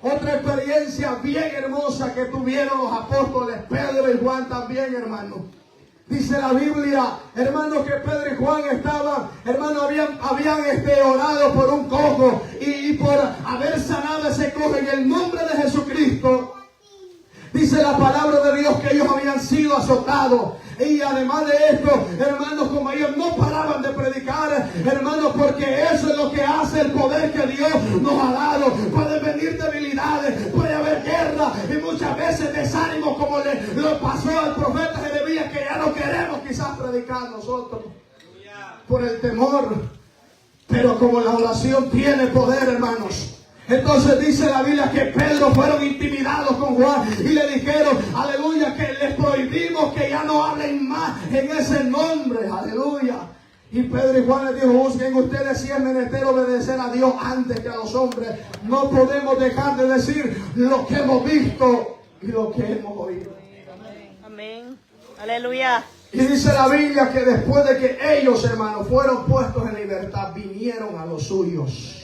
Otra experiencia bien hermosa que tuvieron los apóstoles Pedro y Juan también, hermano. Dice la Biblia, hermano, que Pedro y Juan estaban, hermano, habían orado por un cojo y por haber sanado ese cojo en el nombre de Jesucristo. Dice la palabra de Dios que ellos habían sido azotados. Y además de esto, hermanos, como ellos no paraban de predicar, hermanos, porque eso es lo que hace el poder que Dios nos ha dado. Pueden venir debilidades, puede haber guerra y muchas veces desánimo, como lo pasó al profeta Jeremías, que ya no queremos quizás predicar nosotros por el temor. Pero como la oración tiene poder, hermanos. Entonces dice la Biblia que Pedro fueron intimidados con Juan y le dijeron, aleluya, que les prohibimos que ya no hablen más en ese nombre, aleluya. Y Pedro y Juan les dijo, busquen ustedes si es menester obedecer a Dios antes que a los hombres. No podemos dejar de decir lo que hemos visto y lo que hemos oído. Amén. Aleluya. Y dice la Biblia que después de que ellos, hermanos, fueron puestos en libertad, vinieron a los suyos.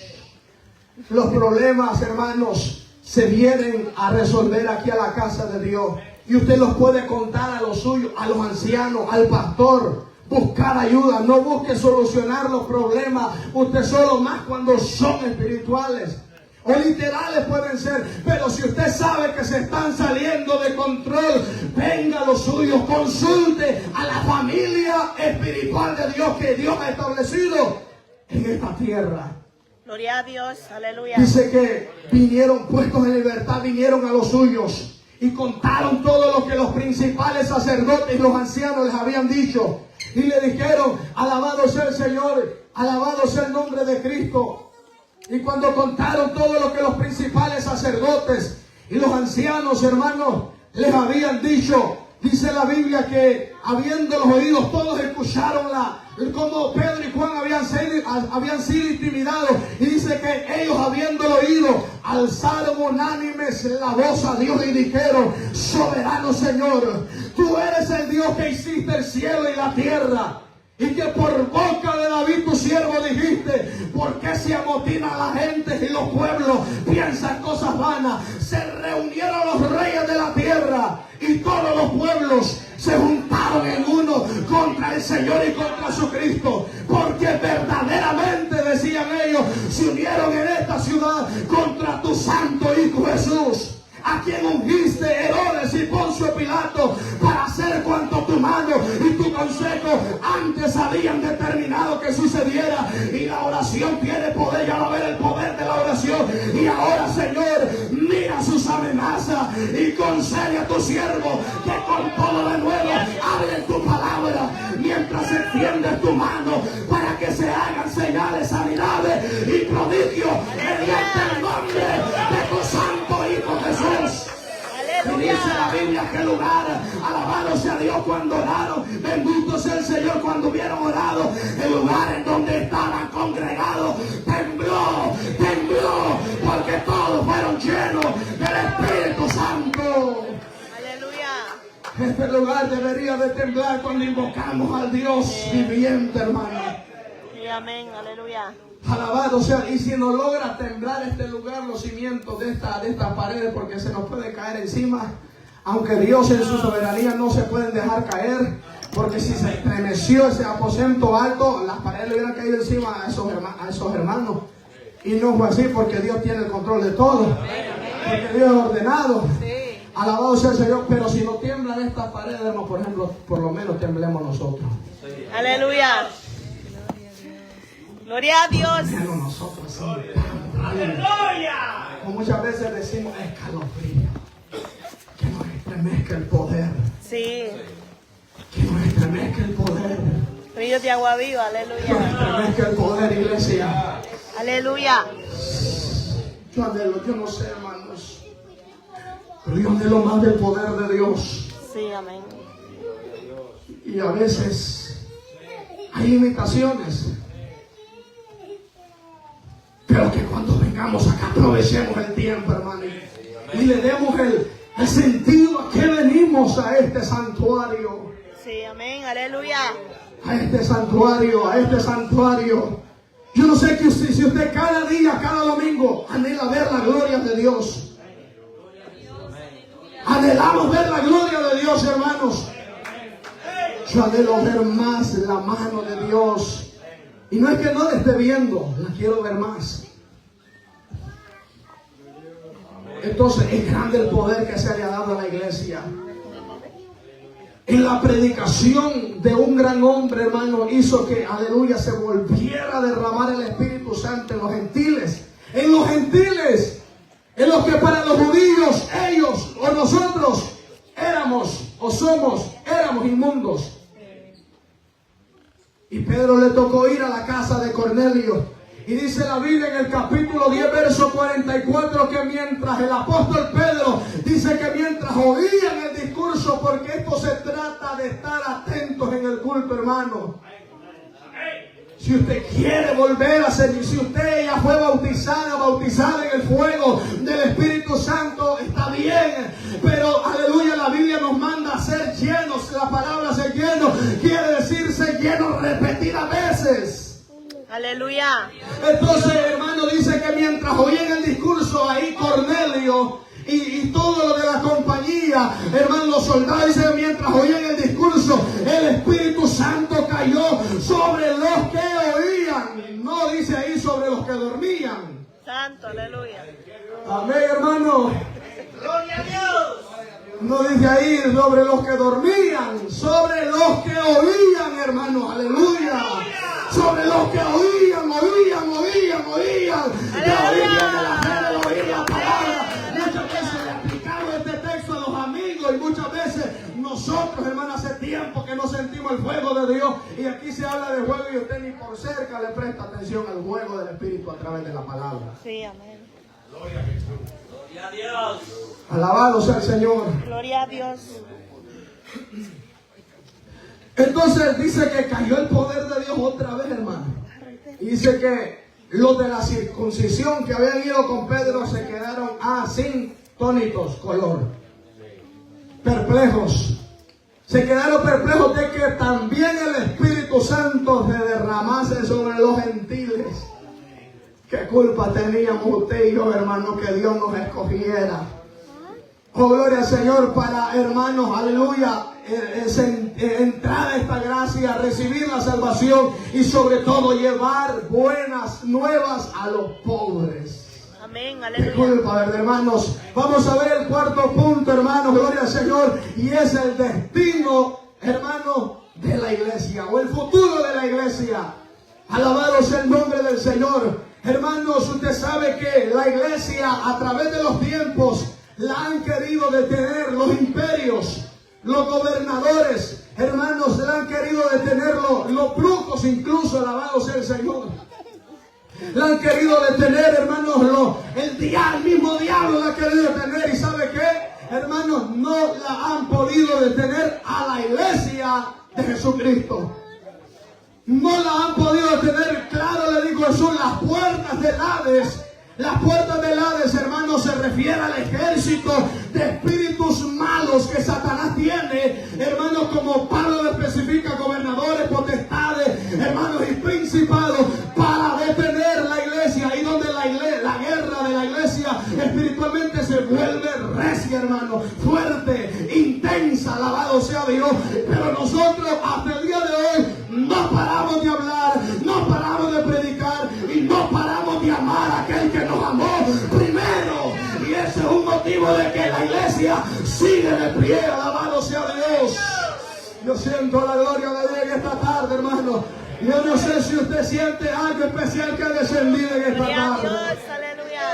Los problemas, hermanos, se vienen a resolver aquí a la casa de Dios. Y usted los puede contar a los suyos, a los ancianos, al pastor. Buscar ayuda, no busque solucionar los problemas usted solo, más cuando son espirituales. O literales pueden ser, pero si usted sabe que se están saliendo de control, venga a los suyos, consulte a la familia espiritual de Dios que Dios ha establecido en esta tierra. Gloria a Dios, aleluya. Dice que vinieron puestos en libertad, vinieron a los suyos y contaron todo lo que los principales sacerdotes y los ancianos les habían dicho. Y le dijeron, alabado sea el Señor, alabado sea el nombre de Cristo. Y cuando contaron todo lo que los principales sacerdotes y los ancianos, hermanos, les habían dicho, dice la Biblia que habiéndolos oído, todos escucharon como Pedro y Juan habían sido intimidados. Y dice que ellos, habiéndolo oído, alzaron unánimes la voz a Dios y dijeron, soberano Señor, tú eres el Dios que hiciste el cielo y la tierra. Y que por boca de David tu siervo dijiste, ¿por qué se amotina la gente y los pueblos piensan cosas vanas? Se reunieron los reyes de la tierra y todos los pueblos se juntaron en uno contra el Señor y contra su Cristo. Porque verdaderamente, decían ellos, se unieron en esta ciudad contra tu santo Hijo Jesús, a quien ungiste Herodes y Poncio Pilato para hacer cuanto tu mano y tu consejo antes habían determinado que sucediera. Y la oración tiene poder, ya va a ver el poder de la oración. Y ahora, Señor, mira sus amenazas y concede a tu siervo que con todo de nuevo hable tu palabra mientras extiendes tu mano para que se hagan señales, sanidades y prodigios mediante el nombre de tu santo Hijo Jesús. Y dice la Biblia que el lugar, alabado sea Dios, cuando oraron, bendito sea el Señor, cuando hubieron orado, el lugar en donde estaban congregados tembló, porque todos fueron llenos del Espíritu Santo. Aleluya. Este lugar debería de temblar cuando invocamos al Dios viviente, hermano. Sí, amén, aleluya. Alabado sea, y si no logra temblar este lugar, los cimientos de esta pared, porque se nos puede caer encima, aunque Dios en su soberanía no se pueden dejar caer, porque si se estremeció ese aposento alto, las paredes le hubieran caído encima a esos hermanos. Y no fue así, porque Dios tiene el control de todo, porque Dios es ordenado. Alabado sea el Señor, pero si no tiemblan estas paredes, hermano, por ejemplo, por lo menos temblemos nosotros. Aleluya. Gloria a Dios. Nosotros, sí. Como muchas veces decimos, escalofrío. Que nos estremezca el poder. Sí. Que nos estremezca el poder. Ríos de agua viva, Que nos aleluya. estremezca el poder, iglesia. Aleluya. Yo anhelo, yo no sé, hermanos, pero yo anhelo más del poder de Dios. Sí, amén. Y a veces hay imitaciones. Pero que cuando vengamos acá aprovechemos el tiempo, hermano, y le demos el sentido a que venimos a este santuario. Sí, amén, aleluya. A este santuario. Yo no sé que si usted cada día, cada domingo anhela ver la gloria de Dios. Anhelamos ver la gloria de Dios, hermanos. Yo anhelo ver más la mano de Dios. Y no es que no la esté viendo, la quiero ver más. Entonces es grande el poder que se le ha dado a la iglesia. En la predicación de un gran hombre, hermano, hizo que, aleluya, se volviera a derramar el Espíritu Santo en los gentiles. En los gentiles, en los que para los judíos, ellos o nosotros éramos inmundos. Y Pedro le tocó ir a la casa de Cornelio. Y dice la Biblia en el capítulo 10, verso 44, que mientras el apóstol Pedro dice que mientras oían el discurso, porque esto se trata de estar atentos en el culto, hermano. Si usted quiere volver a ser, si usted ya fue bautizada en el fuego del Espíritu Santo, está bien. Pero, aleluya, la Biblia nos manda a ser llenos. La palabra ser lleno quiere decir ser lleno repetidas veces. Aleluya. Entonces, hermano, dice que mientras oían el discurso ahí Cornelio y todo lo de la compañía, hermano, los soldados, dicen, mientras oían el discurso, el Espíritu Santo cayó sobre los que oían. No dice ahí sobre los que dormían. Santo, aleluya. Amén, hermano. Gloria a Dios. No dice ahí sobre los que dormían, sobre los que oían, hermano, aleluya. Sobre los que oían. De oír viene la fe, de oír la palabra. Muchas veces le aplicamos este texto a los amigos y muchas veces nosotros, hermano, hace tiempo que no sentimos el fuego de Dios. Y aquí se habla de fuego y usted ni por cerca le presta atención al fuego del Espíritu a través de la palabra. Sí, amén. Gloria a Jesús. Gloria a Dios. Alabado sea el Señor. Gloria a Dios. Entonces dice que cayó el poder de Dios otra vez, hermano. Y dice que los de la circuncisión que habían ido con Pedro se quedaron asintónitos, color. Perplejos. Se quedaron perplejos de que también el Espíritu Santo se derramase sobre los gentiles. ¿Qué culpa teníamos usted y yo, hermano, que Dios nos escogiera? Oh, gloria al Señor, para, hermanos, aleluya, entrar a esta gracia, recibir la salvación y sobre todo llevar buenas nuevas a los pobres. Amén, Qué aleluya. culpa, ¿verdad, hermanos? Vamos a ver el cuarto punto, hermanos, gloria al Señor, y es el destino, hermano, de la iglesia, o el futuro de la iglesia. Alabado sea el nombre del Señor. Hermanos, usted sabe que la iglesia a través de los tiempos la han querido detener los imperios, los gobernadores, hermanos, la han querido detener los brujos incluso, alabado sea el Señor. La han querido detener, hermanos, el mismo diablo la ha querido detener. ¿Y sabe qué? Hermanos, no la han podido detener a la iglesia de Jesucristo. No la han podido detener, claro, le digo Jesús, las puertas del Hades. Las puertas del Hades, hermanos, se refiere al ejército de espíritus malos que Satanás tiene, hermanos, como Pablo lo especifica, gobernadores, potestades, hermanos, y principados, para detener la iglesia. Y donde la guerra de la iglesia espiritualmente se vuelve recia, hermano, fuerte, intensa, alabado sea Dios. Pero nosotros hasta el día de hoy no paramos de hablar, no paramos de predicar y no paramos de amar a aquel que nos amó primero. Y ese es un motivo de que la iglesia sigue de pie, alabado sea Dios. Yo siento la gloria de Dios en esta tarde, hermano. Yo no sé si usted siente algo especial que ha descendido en esta Gloria a tarde. Dios, aleluya.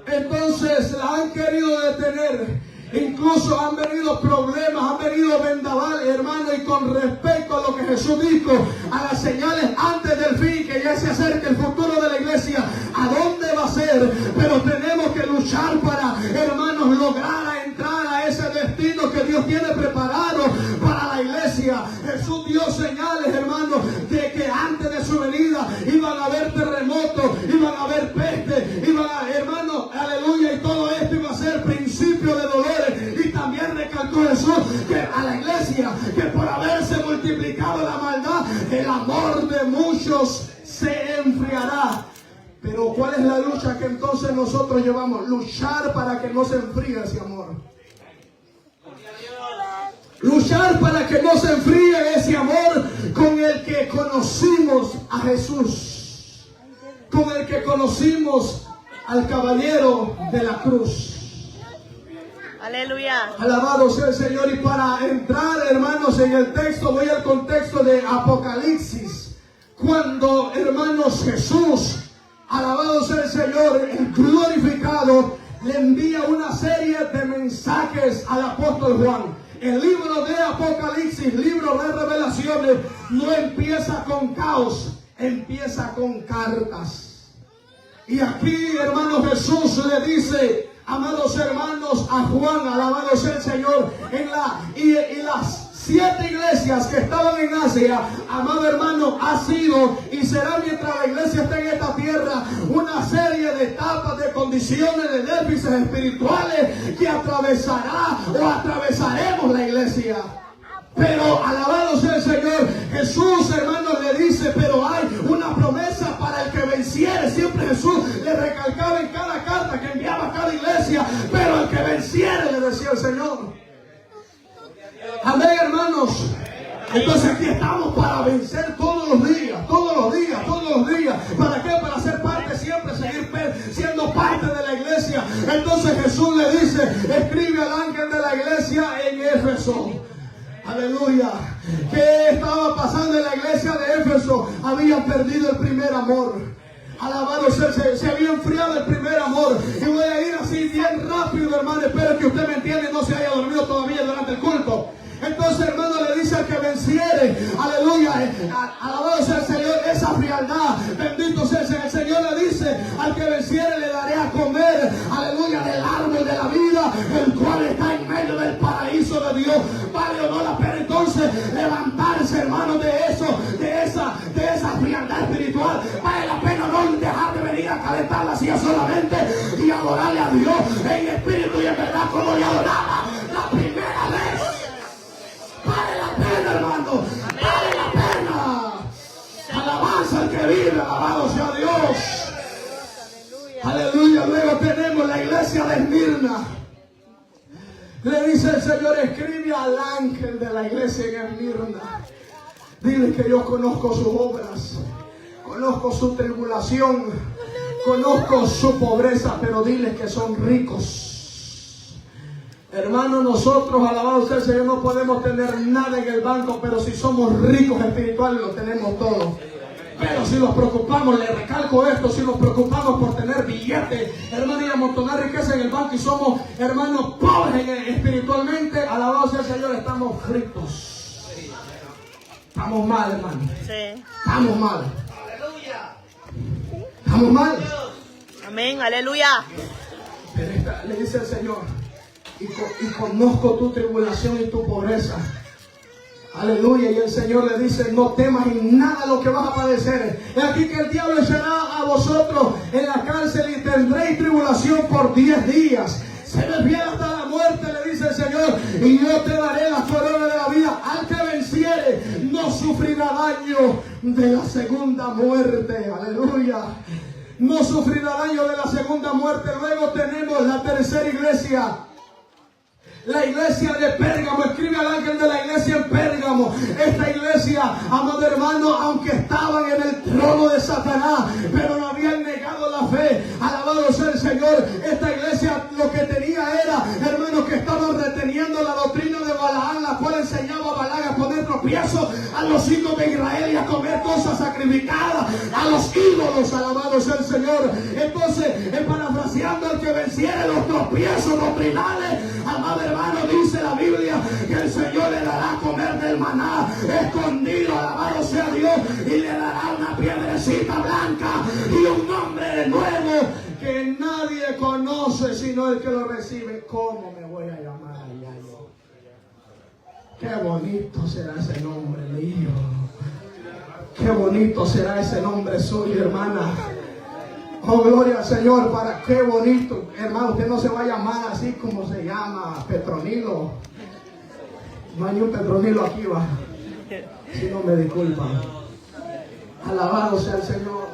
Entonces la han querido detener. Incluso han venido problemas, han venido vendavales, hermano, y con respecto a lo que Jesús dijo, a las señales antes del fin, que ya se acerca el futuro de la iglesia, ¿a dónde va a ser? Pero tenemos que luchar para, hermanos, lograr entrar a ese destino que Dios tiene preparado para la iglesia. Jesús dio señales, hermanos, de que antes de su venida iban a haber terremotos, iban a haber peste, hermanos, aleluya, y todo esto iba a ser principio de dolores. Y también recalcó Jesús que a la iglesia, que por haberse multiplicado la maldad, el amor de muchos se enfriará. Pero ¿cuál es la lucha que entonces nosotros llevamos? Luchar para que no se enfríe ese amor. Luchar para que no se enfríe ese amor con el que conocimos a Jesús, con el que conocimos al caballero de la cruz. Aleluya. Alabado sea el Señor. Y para entrar, hermanos, en el texto, voy al contexto de Apocalipsis, cuando, hermanos, Jesús, alabado sea el Señor, el glorificado, le envía una serie de mensajes al apóstol Juan. El libro de Apocalipsis, libro de revelaciones, no empieza con caos, empieza con cartas. Y aquí, hermanos, Jesús le dice, amados hermanos, a Juan, alabado sea el Señor, y las 7 iglesias que estaban en Asia, amado hermano, ha sido y será, mientras la iglesia está en esta tierra, una serie de etapas, de condiciones, de déficits espirituales que atravesará o atravesaremos la iglesia. Pero alabado sea el Señor, Jesús, hermanos, le dice, pero hay una promesa los días. ¿Para qué? Para ser parte siempre, seguir siendo parte de la iglesia. Entonces Jesús le dice, escribe al ángel de la iglesia en Éfeso. Aleluya. ¿Qué estaba pasando en la iglesia de Éfeso? Habían perdido el primer amor. Alabado sea, se había enfriado el primer amor. Y voy a ir así bien rápido, hermano. Espero que usted me entienda y no se haya dormido todavía durante el culto. Entonces, hermano, le dice al que venciere, aleluya, alabado sea el Señor, esa frialdad, bendito sea el Señor. Le dice al que venciere, le daré a comer, aleluya, del árbol de la vida, el cual está en medio del paraíso de Dios. Vale o no la pena entonces levantarse, hermano, de eso, de esa frialdad espiritual. Vale la pena no dejar de venir a calentar la silla solamente y adorarle a Dios en espíritu y en verdad, como le adoraba la primera vez. Vale la pena, hermano. Vale la pena. Alabanza al que vive. Alabado sea Dios. Aleluya. Luego tenemos la iglesia de Esmirna. Le dice el Señor, escribe al ángel de la iglesia en Esmirna. Dile que yo conozco sus obras. Conozco su tribulación. Conozco su pobreza. Pero dile que son ricos. Hermano, nosotros, alabado sea el Señor, no podemos tener nada en el banco, pero si somos ricos espirituales, lo tenemos todo. Pero si nos preocupamos, le recalco esto, si nos preocupamos por tener billetes, hermano, y amontonar riqueza en el banco y somos, hermanos, pobres espiritualmente, alabado sea el Señor, estamos fritos. Estamos mal, hermano. Sí. Estamos mal. Estamos mal. Amén, aleluya. Pero le dice el Señor, y conozco tu tribulación y tu pobreza. Aleluya. Y el Señor le dice, no temas en nada lo que vas a padecer. Es aquí que el diablo echará a vosotros en la cárcel y tendréis tribulación por 10 días. Se desviará hasta la muerte, le dice el Señor, y yo te daré la corona de la vida. Al que venciere no sufrirá daño de la segunda muerte. Aleluya. No sufrirá daño de la segunda muerte. Luego tenemos la tercera iglesia. La iglesia de Pérgamo. Escribe al ángel de la iglesia en Pérgamo. Esta iglesia, amado hermano, aunque estaban en el trono de Satanás, pero no habían negado la fe. Alabado sea el Señor. Esta iglesia lo que tenía era, hermanos, que estaban reteniendo la doctrina de Balaam, la cual enseñaba a Balaam a poner tropiezo a los hijos de Israel y a comer cosas sacrificadas a los ídolos. Alabado sea el Señor. Entonces, parafraseando, al que venciere los tropiezos doctrinales, amado hermano, dice la Biblia que el Señor le dará a comer del maná escondido, alabado sea Dios, y le dará una piedrecita blanca y un nombre nuevo que nadie conoce sino el que lo recibe. ¿Cómo me voy a llamar allá yo? Qué bonito será ese nombre mío. Qué bonito será ese nombre suyo, hermana. Oh, gloria al Señor. Para qué bonito, hermano. Usted no se va a llamar así como se llama Petronilo. No hay un Petronilo aquí, va. Si no me disculpan. Alabado sea el Señor.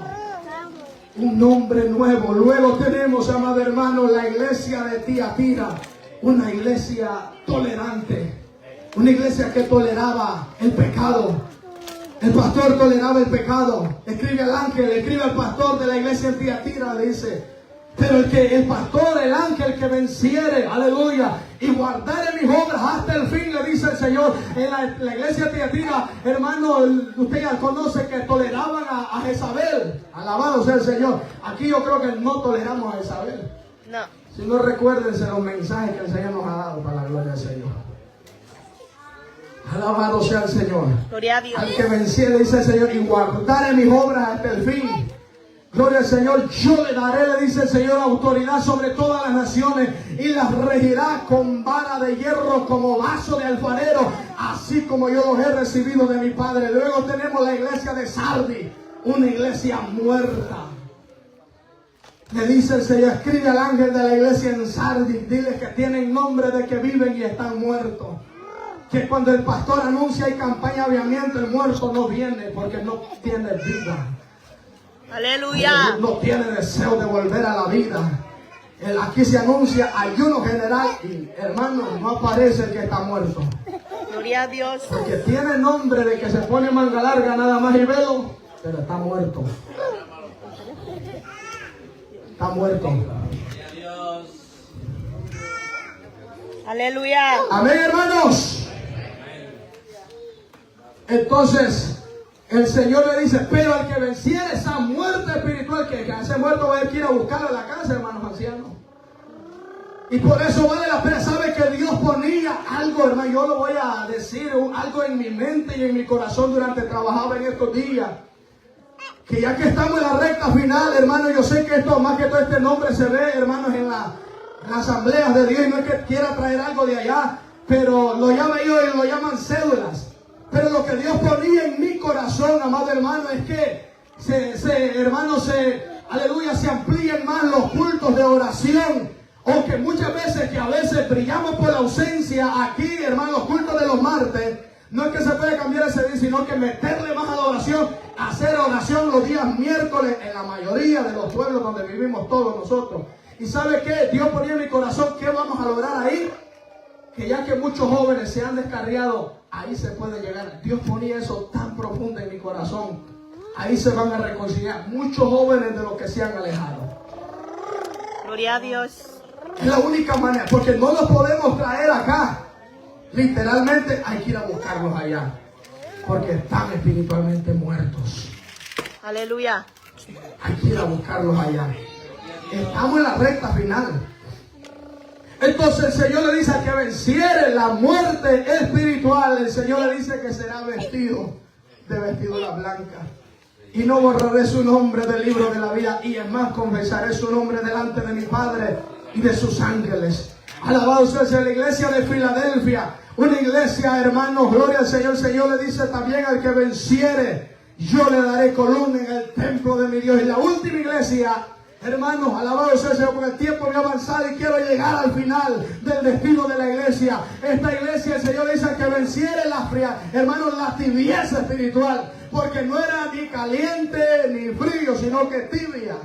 Un nombre nuevo. Luego tenemos, amado hermano, la iglesia de Tiatira. Una iglesia tolerante. Una iglesia que toleraba el pecado. El pastor toleraba el pecado. Escribe al ángel, escribe al pastor de la iglesia en Tiatira, le dice, pero el pastor, el ángel que venciere, aleluya, y guardare mis obras hasta el fin, le dice el Señor. En la iglesia de Tiatira, hermano, usted ya conoce que toleraban a Jezabel. Alabado sea el Señor. Aquí yo creo que no toleramos a Jezabel. No. Si no, recuérdense los mensajes que el Señor nos ha dado para la gloria del Señor. Alabado sea el Señor. Gloria a Dios. Al que venciere, dice el Señor, y guardaré mis obras hasta el fin. Gloria al Señor. Yo le daré, le dice el Señor, autoridad sobre todas las naciones y las regirá con vara de hierro como vaso de alfarero, así como yo los he recibido de mi Padre. Luego tenemos la iglesia de Sardis, una iglesia muerta. Le dice el Señor, escribe al ángel de la iglesia en Sardis, dile que tienen nombre de que viven y están muertos. Que cuando el pastor anuncia y campaña de aviamiento, el muerto no viene porque no tiene vida. Aleluya. No tiene deseo de volver a la vida. Aquí se anuncia ayuno general y, hermano, no aparece el que está muerto. Gloria a Dios. Porque tiene nombre de que se pone manga larga nada más y velo. pero está muerto. Está muerto. Aleluya. Amén, hermanos. Entonces, el Señor le dice, pero al que venciere esa muerte espiritual, que ese muerto va a ir a buscarlo a la casa, hermanos ancianos. Y por eso vale la pena. Sabe que Dios ponía algo, hermano. Yo lo voy a decir, algo en mi mente y en mi corazón durante trabajaba en estos días. Que ya que estamos en la recta final, hermano, yo sé que esto, más que todo este nombre se ve, hermanos, en las asambleas de Dios. Y no es que quiera traer algo de allá, pero lo llaman ellos, lo llaman cédulas. Pero lo que Dios ponía en mi corazón, amado hermano, es que aleluya, se amplíen más los cultos de oración. O que muchas veces, que a veces brillamos por la ausencia aquí, hermano, los cultos de los martes. No es que se puede cambiar ese día, sino que meterle más a la oración, hacer oración los días miércoles en la mayoría de los pueblos donde vivimos todos nosotros. Y ¿sabe qué? Dios ponía en mi corazón, ¿qué vamos a lograr ahí? Que ya que muchos jóvenes se han descarriado, ahí se puede llegar. Dios ponía eso tan profundo en mi corazón. Ahí se van a reconciliar muchos jóvenes de los que se han alejado. Gloria a Dios. Es la única manera, porque no los podemos traer acá. Literalmente hay que ir a buscarlos allá, porque están espiritualmente muertos. Aleluya. Hay que ir a buscarlos allá. Estamos en la recta final. Entonces el Señor le dice al que venciere la muerte espiritual, el Señor le dice que será vestido de vestidura blanca. Y no borraré su nombre del libro de la vida, y es más, confesaré su nombre delante de mi Padre y de sus ángeles. Alabado sea la iglesia de Filadelfia, una iglesia, hermanos, gloria al Señor. El Señor le dice también al que venciere, yo le daré columna en el templo de mi Dios. Y la última iglesia, hermanos, alabado sea el Señor, porque el tiempo me ha avanzado y quiero llegar al final del destino de la iglesia. Esta iglesia, el Señor le dice al que venciere la fría, hermanos, la tibieza espiritual, porque no era ni caliente ni frío, sino que tibia.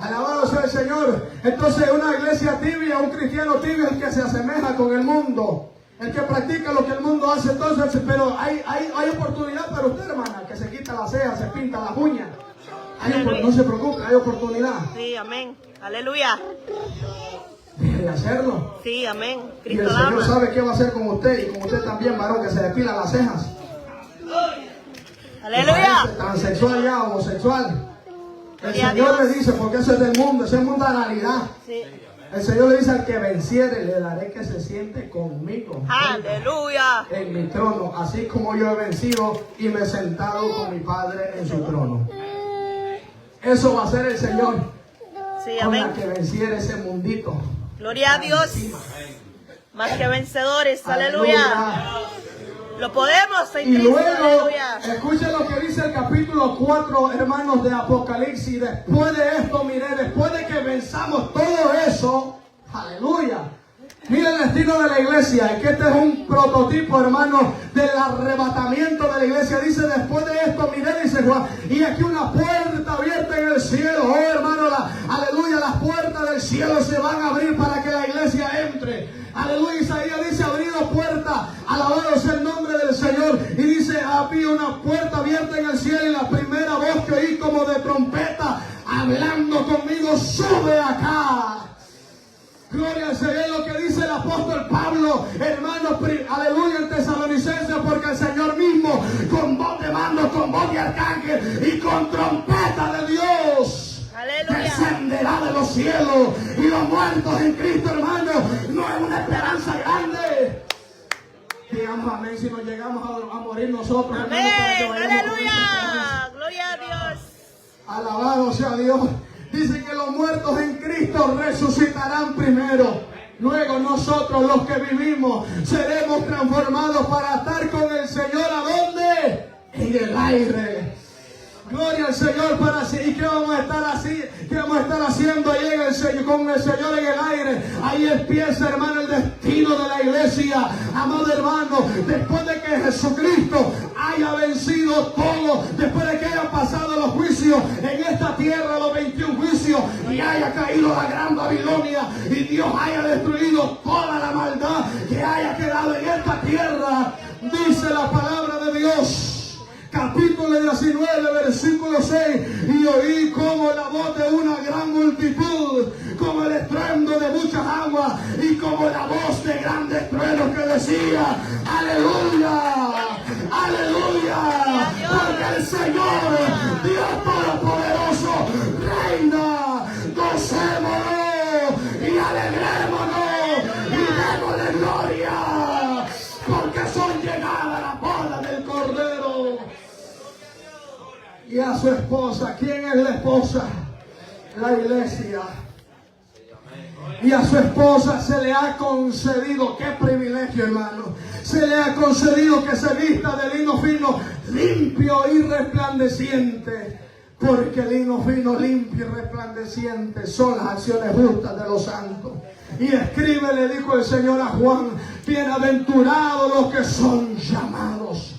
Alabado sea el Señor. Entonces una iglesia tibia, un cristiano tibio, es el que se asemeja con el mundo, el que practica lo que el mundo hace. Entonces, pero hay oportunidad para usted, hermana, que se quita las cejas, se pinta las uñas. No se preocupe, hay oportunidad. Sí, amén. Aleluya. Deje de hacerlo. Sí, amén. Y el Cristo Señor ama. sabe qué va a hacer con usted, y con usted también, varón, que se depila las cejas. Aleluya. Transexual ya, homosexual. El Gloria a Señor Dios. le dice, porque eso es del mundo, ese es modalidad. Sí. El Señor le dice al que venciere, le daré que se siente conmigo. Aleluya. En mi trono, así como yo he vencido y me he sentado con mi Padre en su trono. Eso va a ser el Señor. Sí, Con la amén. que venciere ese mundito. Gloria a Dios. Más que vencedores. Aleluya. Lo podemos en Y Cristo. luego, Aleluya. escuchen lo que dice el capítulo 4, hermanos, de Apocalipsis. Después de esto, mire, después de que venzamos todo eso, aleluya. Mira el destino de la iglesia, y que este es un prototipo, hermano, del arrebatamiento de la iglesia. Dice, después de esto, mire, dice Juan, y aquí una puerta abierta en el cielo. Oh, hermano, aleluya, las puertas del cielo se van a abrir para que la iglesia entre. Aleluya, Isaías dice, abrido puerta, alabado sea el nombre del Señor. Y dice, había una puerta abierta en el cielo, y la primera voz que oí como de trompeta, hablando conmigo, sube acá. Gloria al Señor, lo que dice el apóstol Pablo, hermanos, aleluya, en Tesalonicenses, porque el Señor mismo, con voz de mando, con voz de arcángel y con trompeta de Dios, Aleluya. descenderá de los cielos, y los muertos en Cristo, hermano, no es una esperanza grande. Digamos amén si nos llegamos a morir nosotros. Amén. Hermano, para que vayamos con Aleluya. esa Gloria a Dios. alabado sea Dios. Dice que los muertos en Cristo resucitarán primero. Luego nosotros, los que vivimos, seremos transformados para estar con el Señor. ¿A dónde? En el aire. Gloria al Señor para sí. ¿Y qué vamos a estar así? ¿Qué vamos a estar haciendo ahí en el Señor, con el Señor en el aire? Ahí empieza, hermano, el destino de la iglesia. Amado hermano, después de que Jesucristo haya vencido todo, después de que hayan pasado los juicios en esta tierra, los 21 juicios, y haya caído la gran Babilonia, y Dios haya destruido toda la maldad que haya quedado en esta tierra, dice la palabra de Dios capítulo 19, versículo 6. Y oí como la voz de una gran multitud, como el estruendo de muchas aguas y como la voz de grandes truenos que decía: aleluya, aleluya, porque el Señor, Dios Todopoderoso, reina. Gocémonos y alegrémonos y démosle gloria, porque son llegadas las bodas del Cordero. Y a su esposa, ¿quién es la esposa? La iglesia. Y a su esposa se le ha concedido, qué privilegio, hermano, se le ha concedido que se vista de lino fino, limpio y resplandeciente. Porque lino fino, limpio y resplandeciente son las acciones justas de los santos. Y escribe, le dijo el Señor a Juan: bienaventurados los que son llamados.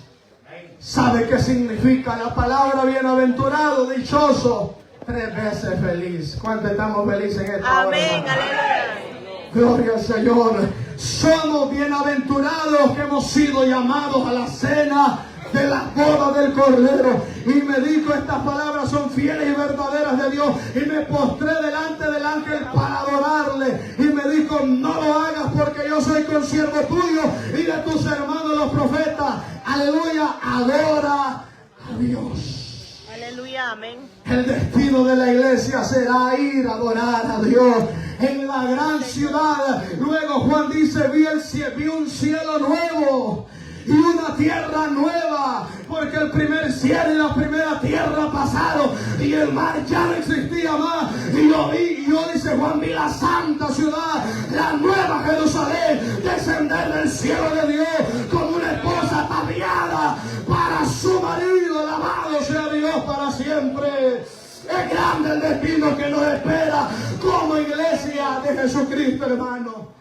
¿Sabe qué significa la palabra bienaventurado, dichoso? 3 veces feliz. ¿Cuántos estamos felices en esta hora? Amén, aleluya. Gloria al Señor. Somos bienaventurados que hemos sido llamados a la cena de las bodas del Cordero. Y me dijo: estas palabras son fieles y verdaderas de Dios. Y me postré delante del ángel para adorarle. Y me dijo: no lo hagas, porque yo soy consiervo tuyo y de tus hermanos los profetas. Aleluya, adora a Dios. Aleluya, amén. El destino de la iglesia será ir a adorar a Dios en la gran ciudad. Luego Juan dice: vi un cielo nuevo y una tierra nueva, porque el primer cielo y la primera tierra pasaron y el mar ya no existía más. Y yo dice Juan, vi la santa ciudad, la nueva Jerusalén, descender del cielo de Dios con una esposa ataviada para su marido. Alabado sea Dios para siempre. Es grande el destino que nos espera como iglesia de Jesucristo, hermano.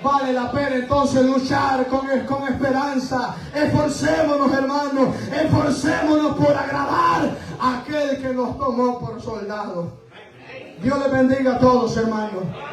Vale la pena entonces luchar con esperanza. Esforcémonos, hermanos. Esforcémonos por agradar a aquel que nos tomó por soldados. Dios les bendiga a todos, hermanos.